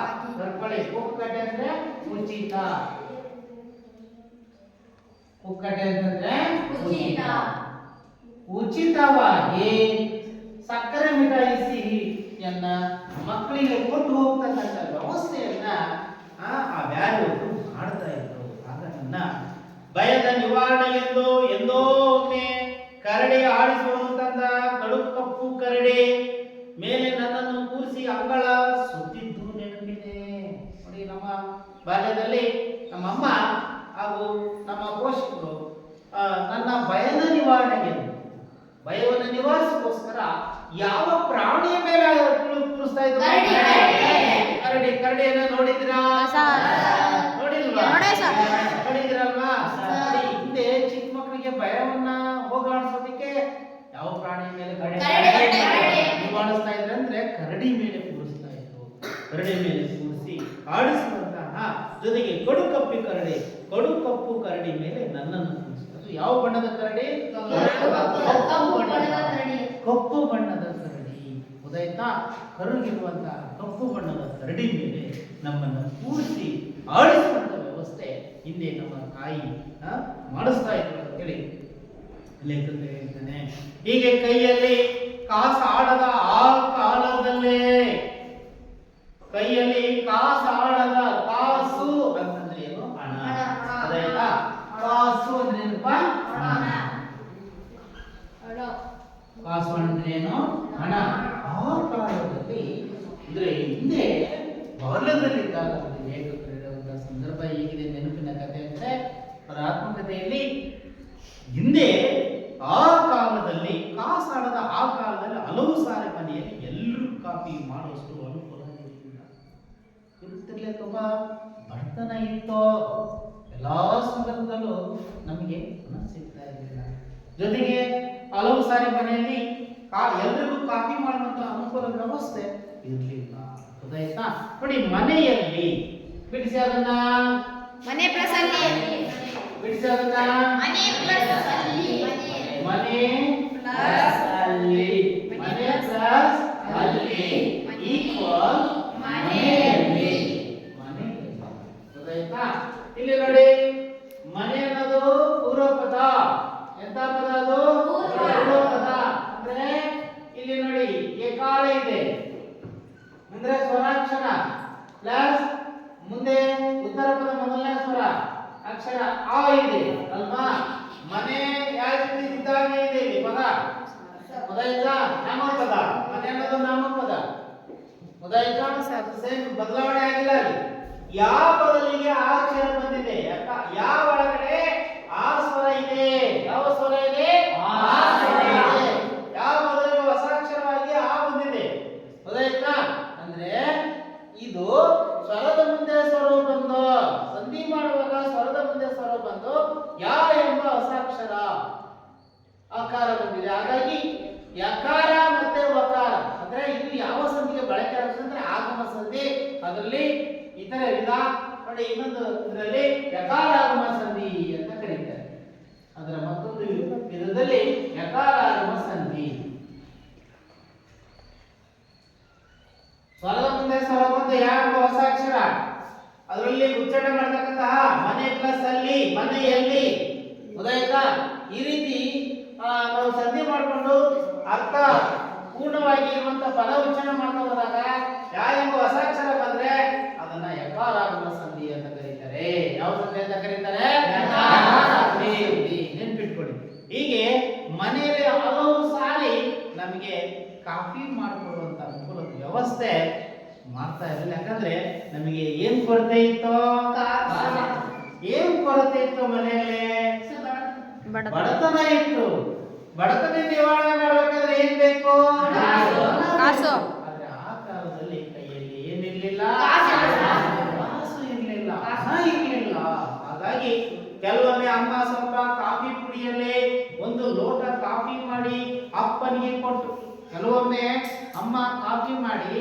ಬರ್ಕೊಳ್ಳಿ, ಪುಕ್ಕಟೆ ಅಂದ್ರೆ ಉಚಿತ. ಪುಕ್ಕಟೆ ಅಂತಂದ್ರೆ ಉಚಿತ. ಉಚಿತವಾಗಿ ಸಕ್ಕರೆ ಮಿಠಾಯಿ ಸಿಹಿಯನ್ನ ಮಕ್ಕಳಿಗೆ ಕೊಟ್ಟು ಹೋಗ್ತಕ್ಕಂಥ ವ್ಯವಸ್ಥೆಯನ್ನ ಆ ಬ್ಯಾರಿಯವರು ಮಾಡ್ತಾ ಇದ್ರು. ಆಗ ನನ್ನ ಭಯದ ನಿವಾರಣೆ ಎಂದು ಎಂದೋ ಒಮ್ಮೆ ಕರಡಿ ಆಡಿಸುವನು ತಂದ ಕಡು ಕಪ್ಪು ಕರಡಿ ಮೇಲೆ ನನ್ನನ್ನು ಕೂರಿಸಿ ಅಂಗಳ ಸುತ್ತಿದ್ದು ನೆನಪಿದೆ. ನೋಡಿ, ನಮ್ಮ ಬಾಲ್ಯದಲ್ಲಿ ನಮ್ಮಮ್ಮ ಹಾಗೂ ನಮ್ಮ ಪೋಷಕರು ನನ್ನ ಭಯದ ನಿವಾರಣೆಗೆ, ಭಯವನ್ನು ನಿವಾರಿಸೋಸ್ಕರ ಯಾವ ಪ್ರಾಣಿಯ ಮೇಲೆ ಕೂರಿಸ್ತಾ ಇದ್ರು? ಕರಡಿ. ಕರಡಿಯನ್ನ ನೋಡಿದ್ರಾ? ನೋಡಿಲ್ವಾ? ನೋಡಿದ್ರಲ್ವಾ? ಹಿಂದೆ ಚಿಕ್ಕ ಮಕ್ಕಳಿಗೆ ಭಯವನ್ನ ಹೋಗಲಾಡಿಸೋದಕ್ಕೆ ಯಾವ ಪ್ರಾಣಿಯ ಮೇಲೆ ನಿವಾರಿಸ್ತಾ ಇದ್ರೆ ಅಂದ್ರೆ ಕರಡಿ ಮೇಲೆ ಕೂರಿಸ್ತಾ ಇದ್ರು. ಕರಡಿ ಮೇಲೆ ಕೂರಿಸಿ ಆಡಿಸುವಂತಹ, ಜೊತೆಗೆ ಕಡು ಕಪ್ಪು ಕರಡಿ ಮೇಲೆ ನನ್ನನ್ನು ಕೂರಿಸಿದ್ರು. ಯಾವ ಬಣ್ಣದ ಕರಡಿ? ಕಪ್ಪು ಬಣ್ಣದ ಕರಡಿ. ಗೊತ್ತಾಯ್ತಾ? ಕರುಗಿರುವಂತಹ ಕಪ್ಪು ಬಣ್ಣದ ಕರಡಿ ಮೇಲೆ ನಮ್ಮನ್ನು ಕೂಡಿಸಿ ಆಡಿಸುವಂತ ವ್ಯವಸ್ಥೆ ಹಿಂದೆ ನಮ್ಮ ತಾಯಿ ಮಾಡಿಸ್ತಾ ಇದ್ರು ಅಂತೇಳಿ ಲೇಖಕ ಹೇಳ್ತಾನೆ. ಹೀಗೆ ಕೈಯಲ್ಲಿ ಕಾಸಾಡದ ಆ ಕಾಲದಲ್ಲೇ, ಕೈಯಲ್ಲಿ ಕಾಸಾಡದ, ಕಾಸು ಅಂತಂದ್ರೆ ಏನು? ಹಣ. ಅದಾಯ್ತಾ? ಕಾಸು ಅಂದ್ರೆ ಏನಪ್ಪ? ಹಣ. ಕಾಸು ಅಂದ್ರೆ ಏನು? ಹಣ. ಆ ಕಾಲದಲ್ಲಿ ಅಂದ್ರೆ ಹಿಂದೆ ಬಾಲ್ಯದಲ್ಲಿದ್ದಾಗ ಲೇಖಕರು ಹೇಳುವಂತಹ ಸಂದರ್ಭ ಹೇಗಿದೆ ನೆನಪಿನ ಕಥೆ ಅಂದ್ರೆ ಅವರ ಆತ್ಮಕಥೆಯಲ್ಲಿ ಹಿಂದೆ ಆ ಕಾಲದಲ್ಲಿ ಕಾಸಾಡದ ಆ ಕಾಲದಲ್ಲಿ ಹಲವು ಸಾರಿ ಮನೆಯಲ್ಲಿ ಎಲ್ಲರೂ ಕಾಪಿ ಮಾಡುವಷ್ಟು ಅನುಕೂಲ ಇರುತ್ತಿರ್ಲಿಕ್ಕಪ್ಪ. ಬಡತನ ಇತ್ತೋ ಎಲ್ಲಾ ಸಂದರ್ಭದಲ್ಲೂ ನಮಗೆ ಹಣ ಸಿಗ್ತಾ ಇರಲಿಲ್ಲ. ಜೊತೆಗೆ ಹಲವು ಸಾರಿ ಮನೆಯಲ್ಲಿ ಎಲ್ರಿಗೂ ಕಾಪಿ ಮಾಡುವಂತ ಅನುಕೂಲ ವ್ಯವಸ್ಥೆ ಇರಲಿಲ್ಲ. ಗೊತ್ತಾಯ್ತಾ? ನೋಡಿ, ಮನೆಯಲ್ಲಿ ಬಿಡಿಸಿ ಅದನ್ನ, ಮನೆ ಪ್ಲಸ್ ಅಲ್ಲಿ, ಬಿಡಿಸಿ ಅದನ್ನ, ಮನೆ ಪ್ಲಸ್ ಅಲ್ಲಿ, ಮನೆ ಪ್ಲಸ್ ಅಲ್ಲಿ, ಮನೆ ಪ್ಲಸ್ ಅಲ್ಲಿ ಈಕ್ವಲ್ ಮನೆಯಲ್ಲಿ. ಮನೆ. ಗೊತ್ತಾಯ್ತಾ? ಇಲ್ಲಿ ನೋಡಿ, ಮನೆ ಅನ್ನೋದು ಪೂರ್ವ ಪದ. ಎಂತ ಪದ ಅದು? ಪೂರ್ವ ಪದ. ಅಂದ್ರೆ ಇಲ್ಲಿ ನೋಡಿ ಏಕಾಳ ಇದೆ ಅಂದ್ರೆ ಸ್ವರಾಕ್ಷರ ಪ್ಲಸ್ ಮುಂದೆ ಉತ್ತರ ಪದ ಮೊದಲನೇ ಸ್ವರ ಅಕ್ಷರ ಆ ಇದೆ ಅಲ್ವಾ? ಮನೆ ಯಾವ ರೀತಿ ಇದ್ದಾಗೆ ಇದೆ ಇಲ್ಲಿ ಪದ. ಗೊತ್ತಾಯ್ತಾ? ನಾಮಪದ. ಮನೆ ಅನ್ನೋದು ನಾಮಪದ. ಗೊತ್ತಾಯ್ತಾ? ಸೇಮ್ ಬದಲಾವಣೆ ಆಗಿಲ್ಲ. ಯಾವ ಬದಲಿಗೆ ಆ ಅಕ್ಷರ ಬಂದಿದೆ? ಯಾವ ಒಳಗಡೆ ಆ ಸ್ವರ ಇದೆ? ಯಾವ ಸ್ವರ ಇದೆ? ಆ ಸ್ವರ ಇದೆ. ಯಾವ ಬದಲಿಗೆ ಹೊಸ ಅಕ್ಷರವಾಗಿ ಆ ಬಂದಿದೆ? ಗೊತ್ತಾಯ್ತಾ? ಅಂದ್ರೆ ಇದು ಸ್ವರದ ಮುಂದೆ ಸ್ವರ ಬಂದು ಸಂಧಿ ಮಾಡುವಾಗ ಸ್ವರದ ಮುಂದೆ ಸ್ವರ ಬಂದು ಯಾ ಎಂಬ ಹೊಸ ಅಕ್ಷರ ಆಕಾರ ಬಂದಿದೆ. ಹಾಗಾಗಿ ಯಕಾರ ಮತ್ತೆ ವಕಾರ ಅಂದ್ರೆ ಇದು ಯಾವ ಸಂಧಿಗೆ ಬಳಕೆ ಆಗುತ್ತೆ ಅಂದ್ರೆ ಆಗಮ ಸಂಧಿ. ಅದರಲ್ಲಿ ಇತರೆ ವಿಧ ನೋಡಿ. ಇನ್ನೊಂದು ಇದರಲ್ಲಿ ಯಕಾರಾಗಮ ಸಂಧಿ ಅಂತ ಕರೀತಾರೆ. ಅದರ ಮತ್ತೊಂದು ವಿಧದಲ್ಲಿ ಯಕಾರಾಗಮ ಸಂಧಿ. ಸ್ವರದ ಮುಂದೆ ಸ್ವರ ಬಂದು ಯಾ ಎಂಬ ಹೊಸ ಅಕ್ಷರ ಅದರಲ್ಲಿ ಉಚ್ಚಾರಣೆ ಮಾಡತಕ್ಕಂತಹ ಮನೆ ಪ್ಲಸ್ ಅಲ್ಲಿ, ಮನೆಯಲ್ಲಿ. ಗೊತ್ತಾಯ್ತಾ? ಈ ರೀತಿ ನಾವು ಸಂಧಿ ಮಾಡಿಕೊಂಡು ಅರ್ಥ ಪೂರ್ಣವಾಗಿ ಇರುವಂತ ಪದ ಉಚ್ಚಾರಣೆ ಮಾಡ್ತಾ ಹೋದಾಗ ಯಾ ಎಂಬ ಹೊಸ ಅಕ್ಷರ ಬಂದ್ರೆ ಅದನ್ನ ಯಕಾರಾಗಮ ಸಂಧಿ ಅಂತ ಕರೀತಾರೆ. ಯಾವ ಸಂಧಿ ಅಂತ ಕರೀತಾರೆ? ನೆನ್ಪಿಟ್ಕೊಳ್ಳಿ. ಹೀಗೆ ಮನೆಯಲ್ಲಿ ಹಲವು ಸಾರಿ ನಮಗೆ ಕಾಫಿ ಮಾಡಿಕೊಡುವಂತ ಅನುಕೂಲದ ವ್ಯವಸ್ಥೆ ಮಾಡ್ತಾ ಇರಲಿಲ್ಲ. ಯಾಕಂದ್ರೆ ನಮಗೆ ಏನ್ ಕೊರತೆ ಇತ್ತು? ಏನ್ ಕೊರತೆ ಇತ್ತು? ಮನೆಯಲ್ಲಿ ಬಡತನ ಇತ್ತು. ಬಡತನ ನಿವಾರಣೆ ಮಾಡಬೇಕಾದ್ರೆ ಏನ್ ಬೇಕು? ಕಾಸು. ಆದ್ರೆ ಆ ಕಾಲದಲ್ಲಿ ಕೈಯಲ್ಲಿ ಏನಿರ್ಲಿಲ್ಲ? ಕಾಸು ಇರ್ಲಿಲ್ಲ, ಹಣ ಇರ್ಲಿಲ್ಲ. ಹಾಗಾಗಿ ಕೆಲವೊಮ್ಮೆ ಅಮ್ಮ ಸ್ವಲ್ಪ ಕಾಫಿ ಪುಡಿಯಲ್ಲಿ ಒಂದು ಲೋಟ ಕಾಫಿ ಮಾಡಿ ಅಪ್ಪನಿಗೆ ಕೊಟ್ಟು, ಕೆಲವೊಮ್ಮೆ ಅಮ್ಮ ಕಾಫಿ ಮಾಡಿ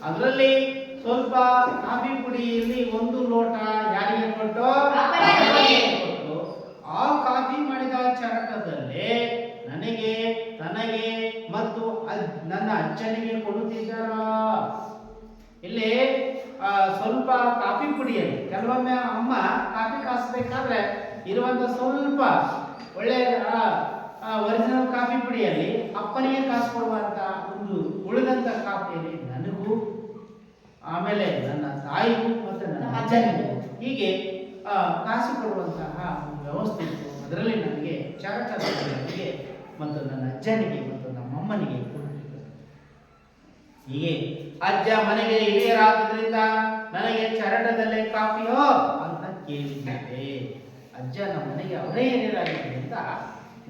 ಅದರಲ್ಲಿ ಸ್ವಲ್ಪ ಕಾಫಿ ಪುಡಿಯಲ್ಲಿ ಒಂದು ಲೋಟ ಯಾರಿಗೆ ಕೊಟ್ಟು? ಕೊಟ್ಟು ಆ ಕಾಫಿ ಮಾಡಿದ ಚರಕದಲ್ಲಿ ನನಗೆ, ತನಗೆ ಮತ್ತು ನನ್ನ ಅಜ್ಜನಿಗೆ ಕೊಡುತ್ತಿದ್ದಾರ. ಇಲ್ಲಿ ಸ್ವಲ್ಪ ಕಾಫಿ ಪುಡಿಯಲ್ಲಿ ಕೆಲವೊಮ್ಮೆ ಅಮ್ಮ ಕಾಫಿ ಕಾಸಬೇಕಾದ್ರೆ ಇರುವಂತ ಸ್ವಲ್ಪ ಒಳ್ಳೆ ಒರಿಜಿನಲ್ ಕಾಫಿ ಪುಡಿಯಲ್ಲಿ ಅಪ್ಪನಿಗೆ ಕಾಸು ಕೊಡುವಂತ ಒಂದು ಉಳಿದಂತ ಕಾಫಿಯಲ್ಲಿ ನನಗೂ, ಆಮೇಲೆ ನನ್ನ ತಾಯಿಗೂ ಮತ್ತು ನನ್ನ ಅಜ್ಜನಿಗೂ ಹೀಗೆ ಕಾಸು ಕೊಡುವಂತಹ ವ್ಯವಸ್ಥೆ ಇತ್ತು. ಅದರಲ್ಲಿ ನನಗೆ ಚರಕನಿಗೆ ಮತ್ತು ನನ್ನ ಅಜ್ಜನಿಗೆ ಮತ್ತು ನಮ್ಮಮ್ಮನಿಗೆ ಕೊಡುತ್ತಿದ್ದರು. ಹೀಗೆ ಅಜ್ಜ ಮನೆಗೆ ಹಿರಿಯರಾದ್ರಿಂದ ನನಗೆ ಚರಟದಲ್ಲೇ ಕಾಫಿಯೋ ಅಂತ ಕೇಳಿದ್ದೆ. ಅಜ್ಜ ನಮ್ಮ ಮನೆಗೆ ಅವರೇ ಹಿರಿಯರಾಗಿದ್ದರಿಂದ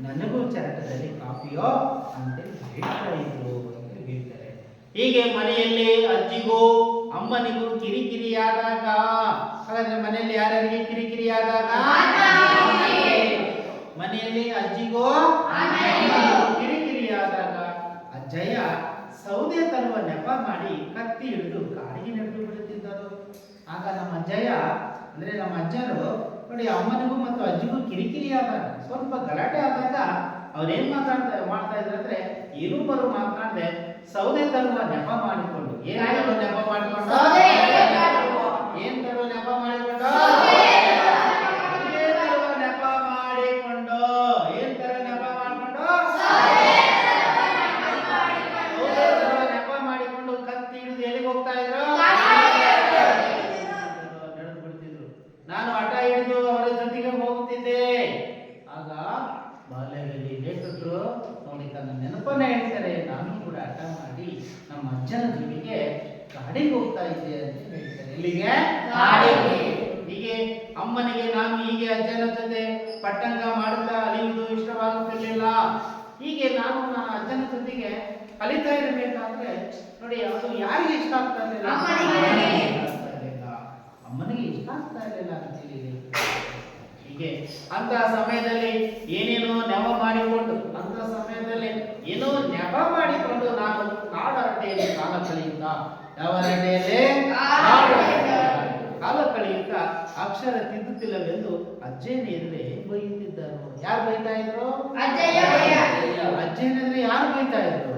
ನನಗೂ ಚರಟದಲ್ಲಿ ಕಾಫಿಯೋ ಅಂತ ಹೇಳ್ತಾ ಇದ್ರು ಅಂತ ಹೇಳ್ತಾರೆ. ಹೀಗೆ ಮನೆಯಲ್ಲಿ ಅಜ್ಜಿಗೂ ಅಮ್ಮನಿಗೂ ಕಿರಿಕಿರಿಯಾದಾಗ, ಹಾಗಾದ್ರೆ ಮನೆಯಲ್ಲಿ ಯಾರ್ಯಾರಿಗೆ ಕಿರಿಕಿರಿಯಾದಾಗ? ಮನೆಯಲ್ಲಿ ಅಜ್ಜಿಗೂ ಕಿರಿಕಿರಿಯಾದಾಗ ಅಜ್ಜಯ್ಯ ಸೌದೆ ತರುವ ನೆಪ ಮಾಡಿ ಕತ್ತಿ ಹಿಡಿದು ಕಾಡಿಗೆ ನಡೆದು ಬಿಡುತ್ತಿದ್ದರು. ಆಗ ನಮ್ಮ ಅಜ್ಜಯ್ಯ ಅಂದ್ರೆ ನಮ್ಮ ಅಜ್ಜರು ನೋಡಿ, ಅಮ್ಮನಿಗೂ ಮತ್ತು ಅಜ್ಜಿಗೂ ಕಿರಿಕಿರಿ ಆದಾಗ, ಸ್ವಲ್ಪ ಗಲಾಟೆ ಆದಾಗ ಅವ್ರೇನ್ ಮಾಡ್ತಾ ಇದ್ರು ಅಂದ್ರೆ ಇರುಬ್ಬರು ಮಾತನಾಡದೆ ಸೌದೆ ತರುವ ನೆಪ ಮಾಡಿಕೊಂಡು, ಏನಾದ್ರು ನೆಪ ಮಾಡಿಕೊಂಡು ಕಾಡಿಗೆ ಹೋಗ್ತಾ ಇದ್ದೆ ಅಂತ ಹೇಳ್ತಾರೆ. ಎಲ್ಲಿಗೆ? ಕಾಡಿಗೆ. ಹೀಗೆ ಅಮ್ಮನಿಗೆ ನಾನು ಹೀಗೆ ಅಜ್ಜನ ಜೊತೆ ಪಟ್ಟಂಗ ಮಾಡುತ್ತಾ ಅಲಿಯುವುದು ಇಷ್ಟವಾಗುತ್ತಿರಲಿಲ್ಲ. ಹೀಗೆ ನಾನು ನನ್ನ ಅಜ್ಜನ ಜೊತೆಗೆ ಕಲಿತಾ ಇರಬೇಕಾದ್ರೆ ನೋಡಿ ಅದು ಯಾರಿಗೆ ಇಷ್ಟ ಆಗ್ತಾ ಇರಲಿಲ್ಲ? ಅಮ್ಮನಿಗೆ ಇಷ್ಟ ಆಗ್ತಾ ಇರಲಿಲ್ಲ ಅಂತ ಹೇಳಿ ಹೀಗೆ ಅಂತ ಸಮಯದಲ್ಲಿ ಏನೇನೋ ನೆವ ಮಾಡಿಕೊಂಡು ನಾನು ಕಾಡರಟೆಯಲ್ಲಿ ಕಾಲ ಕಳೆಯುತ್ತಾ ಯಾವ ರಟೆಯಲ್ಲಿ ಕಾಲ ಕಳೆಯುತ್ತಾ ಅಕ್ಷರ ತಿದ್ದುತ್ತಿಲ್ಲವೆಂದು ಅಜ್ಜನ ಎದುರೇ ಬೈಯುತ್ತಿದ್ದರು. ಯಾರು ಬೈತಾ ಇದ್ರು? ಅಜ್ಜನ ಎದುರು ಯಾರು ಬೈತಾ ಇದ್ರು?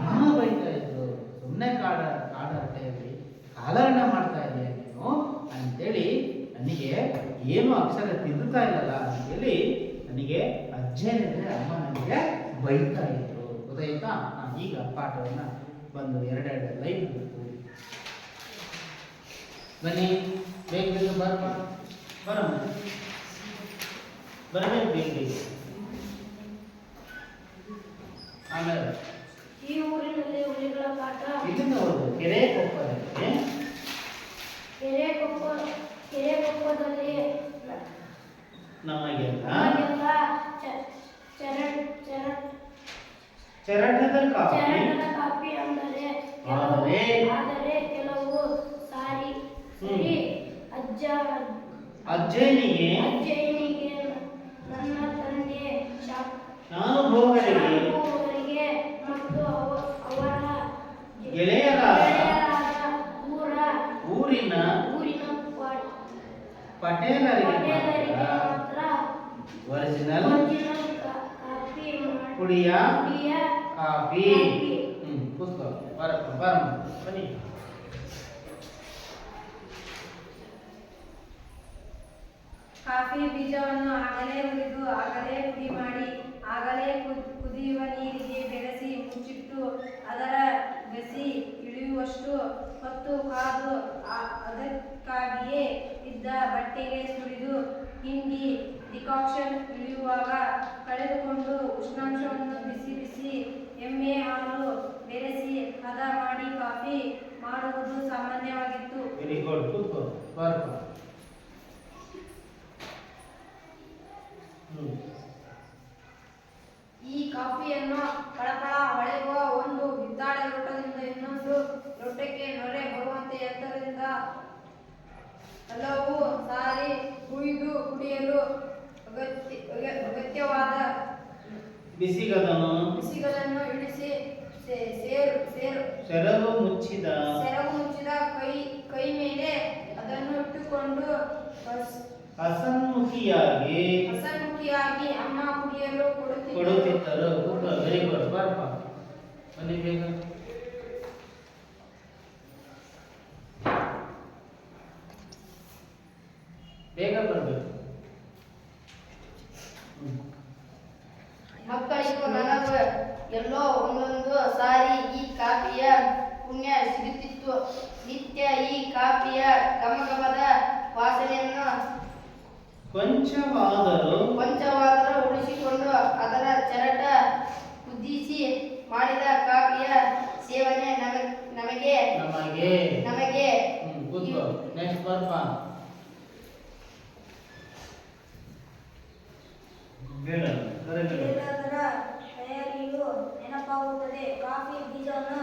ಅಮ್ಮ ಬೈತಾ ಇದ್ರು. ಸುಮ್ಮನೆ ಕಾಡರಟೆಯಲ್ಲಿ ಕಾಲಹರಣ ಮಾಡ್ತಾ ಇದೆಯಾ ನೀನು ಅಂತೇಳಿ ನನಗೆ ಏನು ಅಕ್ಷರ ತಿದ್ದುತ್ತಾ ಇಲ್ಲಲ್ಲ ಅಂತೇಳಿ ನನಗೆ ಅಜ್ಜನಿದ್ರೆ ಅಮ್ಮ ನನಗೆ ಬೈತಾ ಇದ್ರು. ಗೊತ್ತಾಯ್ತಾ? ಈಗ ಪಾಠವನ್ನ ಬಂದು ಎರಡೆರಡು ಲೈನ್ ಬನ್ನಿ, ಬೇಗ ಬೇಗ ಬರಬೇಕು ಬೇಗ ಬೇಗ. ಆಮೇಲೆ ಈ ಊರಿನಲ್ಲಿ ಹುಲಿಗಳ ಕಾಟ. ಇದನ್ನ ಓದು. ಕೆರೆಕೊಪ್ಪದಲ್ಲಿ ನಮಗೆಲ್ಲ ಚರಟದ ಕಾಪಿ ಕಾಪಿ ಅಂದರೆ ಆದರೆ ಕೆಲವು ಸಾರಿ ಅಜ್ಜನಿಗೆ ನನ್ನ ತಂದೆ ನಾನು ಭೋಗರಿಗೆ ಮತ್ತು ಅವರ ಗೆಳೆಯರಾದ ಊರಿನ ಪಟೇಲರಿಗೆ ಮಾತ್ರ ಒರಿಜಿನಲ್ ಕುಡಿಯ ಕಾಫಿ. ಕೂತ್ಕೋ, ಬನ್ನಿ. ಕಾಫಿ ಬೀಜವನ್ನು ಆಗಲೇ ಹುರಿದು ಆಗಲೇ ಪುಡಿ ಮಾಡಿ ಆಗಲೇ ಕುದಿಯುವ ನೀರಿಗೆ ಬೆರೆಸಿ ಮುಚ್ಚಿಟ್ಟು ಅದರ ಗಸಿ ಇಳಿಯುವಷ್ಟು ಹೊತ್ತು ಕಾದು ಅದಕ್ಕಾಗಿಯೇ ಇದ್ದ ಬಟ್ಟೆಗೆ ಸುರಿದು ಹಿಂಡಿ ಡಿಕಾಕ್ಷನ್ ಇಳಿಯುವಾಗ ಕಳೆದುಕೊಂಡು ಉಷ್ಣಾಂಶವನ್ನು ಬಿಸಿ ಬಿಸಿ ಎಮ್ಮೆ ಹಾಲು ಬೆರೆಸಿ ಹದ ಮಾಡಿ ಕಾಫಿ ಮಾಡುವುದು ಸಾಮಾನ್ಯವಾಗಿತ್ತು. Very good. ಕೂತ್ಕೋ, ಈ ಕಾಫಿಯನ್ನು ಪಳಪಳ ಹೊಳೆಯುವ ಒಂದು ಹಿತ್ತಾಳೆ ಲೋಟದಿಂದ ಇನ್ನೊಂದು ಲೋಟಕ್ಕೆ ನೊರೆ ಬರುವಂತೆ ಎತ್ತರದಿಂದ ಹಲವು ಸಾರಿ ಹುಯ್ದು ಕುಡಿಯಲು ಅಗತ್ಯವಾದ ಬಿಸಿಗಳನ್ನು ಇಳಿಸಿ ಸೆರಗು ಮುಚ್ಚಿದ ಕೈ ಮೇಲೆ ಅದನ್ನು ಇಟ್ಟುಕೊಂಡು ಹಸನ್ಮುಖಿಯಾಗಿ ಅಮ್ಮ ಕುಡಿಯಲು ಕೊಡುತ್ತಿದ್ದರು. Very good. ಬನ್ನಿ ಬೇಗ. ಬೇಗ ಬರಬೇಕು. ಮಕ್ಕಳಿಗೂ ನನಗೂ ಎಲ್ಲೋ ಒಂದೊಂದು ಸಾರಿ ಈ ಕಾಫಿಯ ಪುಣ್ಯ ಸಿಗುತ್ತಿತ್ತು. ನಿತ್ಯ ಈ ಕಾಫಿಯ ಘಮಘಮದ ವಾಸನೆಯನ್ನು ಕೊಂಚವಾದರೂ ಉಳಿಸಿಕೊಂಡು ಅದರ ಚರಟ ಕುದಿಸಿ ಮಾಡಿದ ಕಾಫಿಯ ಸೇವನೆ ನಮಗೆ ನೆಕ್ಸ್ಟ್ ಬರ್ಪ ಎಲ್ಲದರ ತಯಾರಿಯು ನೆನಪಾಗುತ್ತದೆ. ಕಾಫಿ ಬೀಜವನ್ನು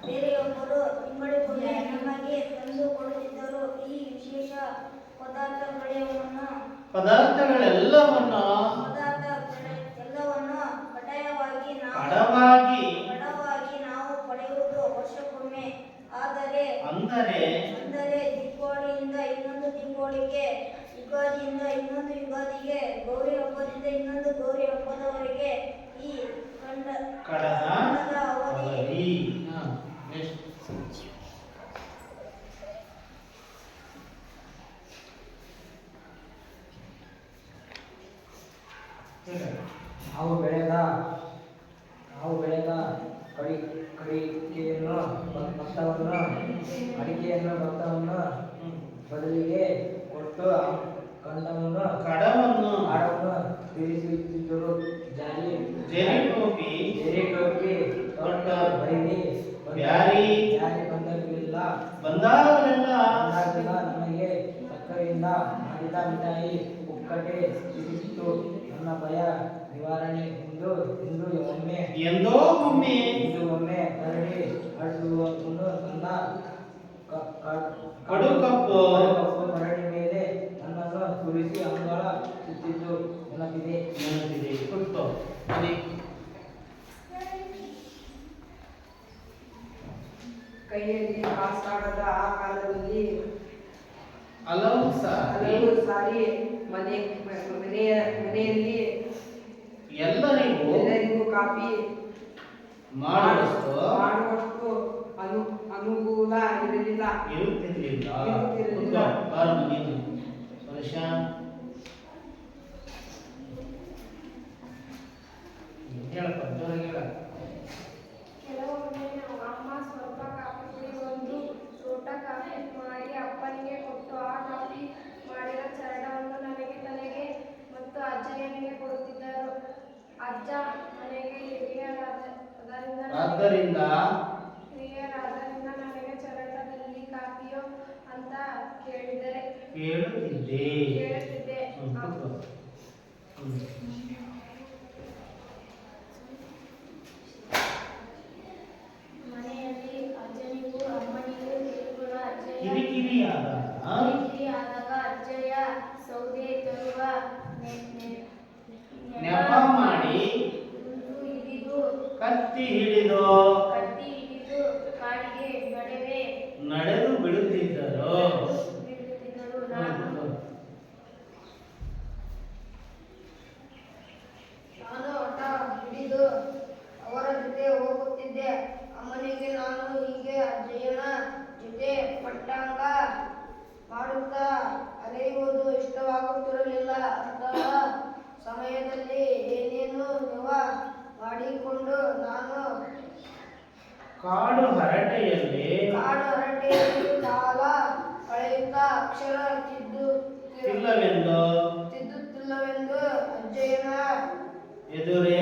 ಬೇರೆಯೊಬ್ಬರು ತಿಂಗಳಿಗೊಮ್ಮೆ ನಮಗೆ ತಂದು ಕೊಡುತ್ತಿದ್ದರು. ಈ ವಿಶೇಷ ಪದಾರ್ಥಗಳೆಲ್ಲವನ್ನು ಕಡ್ಡಾಯವಾಗಿ ನಾವು ಪಡೆಯುವುದು ವರ್ಷಕ್ಕೊಮ್ಮೆ. ಅಂದರೆ ದೀಪಾವಳಿಯಿಂದ ಇನ್ನೊಂದು ದೀಪಾವಳಿಗೆ, ಯುಗಾದಿಯಿಂದ ಇನ್ನೊಂದು ಯುಗಾದಿಗೆ, ಗೌರಿ ಹಬ್ಬದಿಂದ ಇನ್ನೊಂದು ಗೌರಿ ಹಬ್ಬದವರೆಗೆ ಈ ಕಡದ ಅವಧಿ. ನಾವು ಬೆಳೆದ ಅಡಿಕೆಯನ್ನು ಭತ್ತವನ್ನು ಬದಲಿಗೆ ಕೊಟ್ಟು ಕಡವನ್ನು ತಿಳಿಸುತ್ತಿದ್ದರು. ಜೇರಿ ಟೋಪಿ ದೊಡ್ಡ ಬ್ಯಾರಿ ಬಂದಿರಲಿಲ್ಲ. ಮಾಡಿದ ಮಿಠಾಯಿ ಪುಕ್ಕಟೆ ಸಿಕ್ಕಿತು. ನನ್ನ ಭಯ ನಿವಾರಣೆ ಎಂದು ಒಮ್ಮೆ ಎಂದೋ ಒಮ್ಮೆ ಕರಡಿ ಅಳಿಸುವವನು ತನ್ನ ಕಡು ಕಪ್ಪು ಕರಡಿ ಮೇಲೆ ನನ್ನನ್ನು ಸುರಿಸಿ ಅಂಗಳ ಸುತ್ತಿದ್ದು ನೆನಪಿದೆ. ಕುಳಿತು ಬನ್ನಿ. ಕೈಯಲ್ಲಿ ಕಾಸಾಡದ ಆ ಕಾಲದಲ್ಲಿ ಹಲವು ಹಲವು ಸಾರಿ ಮನೆಯಲ್ಲಿ ಎಲ್ಲರಿಗೂ ಕಾಫಿ ಮಾಡುವಷ್ಟು ಅನುಕೂಲ ಇರಲಿಲ್ಲ. ಇರುತ್ತಿರಲಿಲ್ಲ. ಇರುತ್ತಿರಲಿಲ್ಲ. ಬಾರು ನೀನು ಸುರೇಶ. ಹೇಳಪ್ಪ ಜೋರಾಗಿ ಹೇಳ. ಕೆಲವೊಮ್ಮೆ ಅಮ್ಮ ಸ್ವಲ್ಪ ಕಾಫಿ ಪುಡಿ ಒಂದು ಲೋಟ ಕಾಫಿ ಮಾಡಿ ಅಪ್ಪನಿಗೆ ಕೊಟ್ಟು ಆ ಕಾಫಿ ಮಾಡಿದ ಚರಡವನ್ನು ನನಗೆ ತಲೆಗೆ ಮತ್ತು ಅಜ್ಜಯ್ಯನಿಗೆ ಕೊಡುತ್ತಿದ್ದರು. ಅಜ್ಜ ಮನೆಗೆ ಆದ್ದರಿಂದ ಹಿರಿಯರಾದ್ದರಿಂದ ನನಗೆ ಚರಡದಲ್ಲಿ ಕಾಫಿಯೋ ಅಂತ ಕೇಳುತ್ತಿದ್ದೆ. ಮನೆಯಲ್ಲಿ ಅಜ್ಜನಿಗೂ ಅಮ್ಮನಿಗೂ ಕೇಳಿಕೊಳ್ಳುವ ಕಿರಿಕಿರಿಯಾದಾಗ ಅಜ್ಜಯ್ಯ ಸೌದೆ ತರುವ ನೆಪ ಮಾಡಿ ಕತ್ತಿ ಹಿಡಿದು ಕಾಡಿಗೆ ನಡೆದು ಬಿಡುತ್ತಿದ್ದರು. ನಾನು ಆಟ ಹಿಡಿದು ಅವರ ಜೊತೆ ಹೋಗುತ್ತಿದ್ದೆ. ಅಮ್ಮನಿಗೆ ನಾನು ಹೀಗೆ ಅಜ್ಜಯ್ಯನ ಜೊತೆ ಪಟ್ಟಾಂಗ ಮಾಡುತ್ತಾ ಅಲೆಯುವುದು ಇಷ್ಟವಾಗುತ್ತಿರಲಿಲ್ಲ. ಅಂತಹ ಸಮಯದಲ್ಲಿ ಏನೇನು ನೆವ ಮಾಡಿಕೊಂಡು ನಾನು ಕಾಡು ಹರಟೆಯಲ್ಲಿ ಕಾಲ ಕಳೆಯುತ್ತಾ ಅಕ್ಷರ ತಿದ್ದುತ್ತಿಲ್ಲವೆಂದು ಅಜ್ಜಯ್ಯನ ಎದುರೇ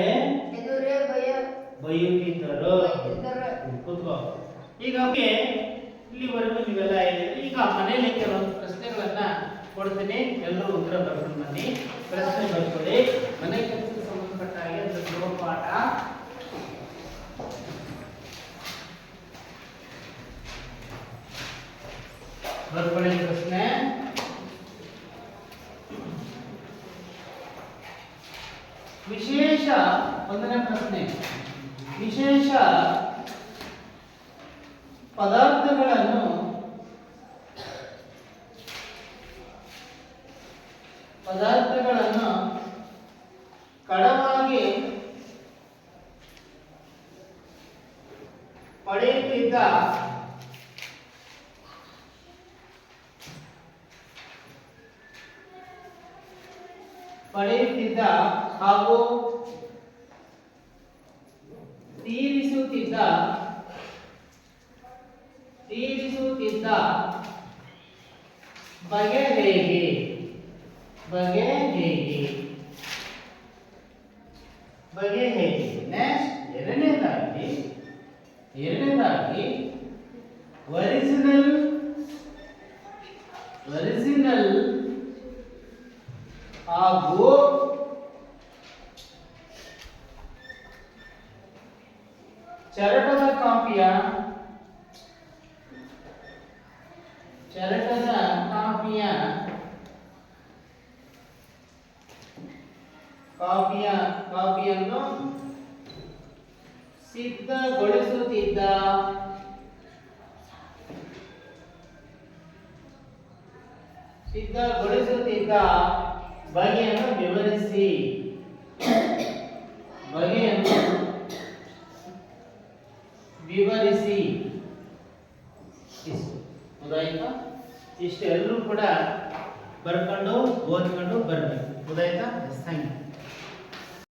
ಬೈಯುತ್ತಿದ್ದರು. ಬೈಯುತ್ತಿದ್ದರು. ಕೂತ್ಕೋ. ಈಗ ಇಲ್ಲಿವರೆಗೂ ನೀವೆಲ್ಲ ಹೇಳಿದ್ರಿ. ಈಗ ಮನೆಯಲ್ಲಿ ಕೆಲವೊಂದು ಪ್ರಶ್ನೆಗಳನ್ನ ಕೊಡ್ತೀನಿ. ಎಲ್ಲರೂ ಉತ್ತರ ಬರ್ಕೊಂಡು ಬನ್ನಿ. ಪ್ರಶ್ನೆ ಬರ್ಕೊಳ್ಳಿ. ಮನೆ ಕೆಲಸಕ್ಕೆ ಸಂಬಂಧಪಟ್ಟ ಹಾಗೆ ಒಂದು ಗೃಹಪಾಠ. ಬರ್ಕೊಳ್ಳಿ ಪ್ರಶ್ನೆ. ವಿಶೇಷ ಒಂದನೇ ಪ್ರಶ್ನೆ. ವಿಶೇಷ ಪದಾರ್ಥಗಳನ್ನು ಕಡವಾಗಿ ಪಡೆಯುತ್ತಿದ್ದ ಹಾಗೂ ತೀರಿಸುತ್ತಿದ್ದ ಬಗೆ ಹೇಗೆ? ನೆಕ್ಸ್ಟ್ ಎರಡನೇದಾಗಿ ಒರಿಜಿನಲ್ ಹಾಗೂ ಚರಟದ ಕಾಪಿಯ ಕಾಪಿಯನ್ನು ಸಿದ್ಧಗೊಳಿಸುತ್ತಿದ್ದ ಬಗೆಯನ್ನು ವಿವರಿಸಿ. ಇಷ್ಟು ಗೊತ್ತಾಯ್ತಾ? ಇಷ್ಟು ಎಲ್ಲರೂ ಕೂಡ ಬರ್ಕೊಂಡು ಓದ್ಕೊಂಡು ಬರಬೇಕು. ಗೊತ್ತಾಯ್ತಾ? Thank you.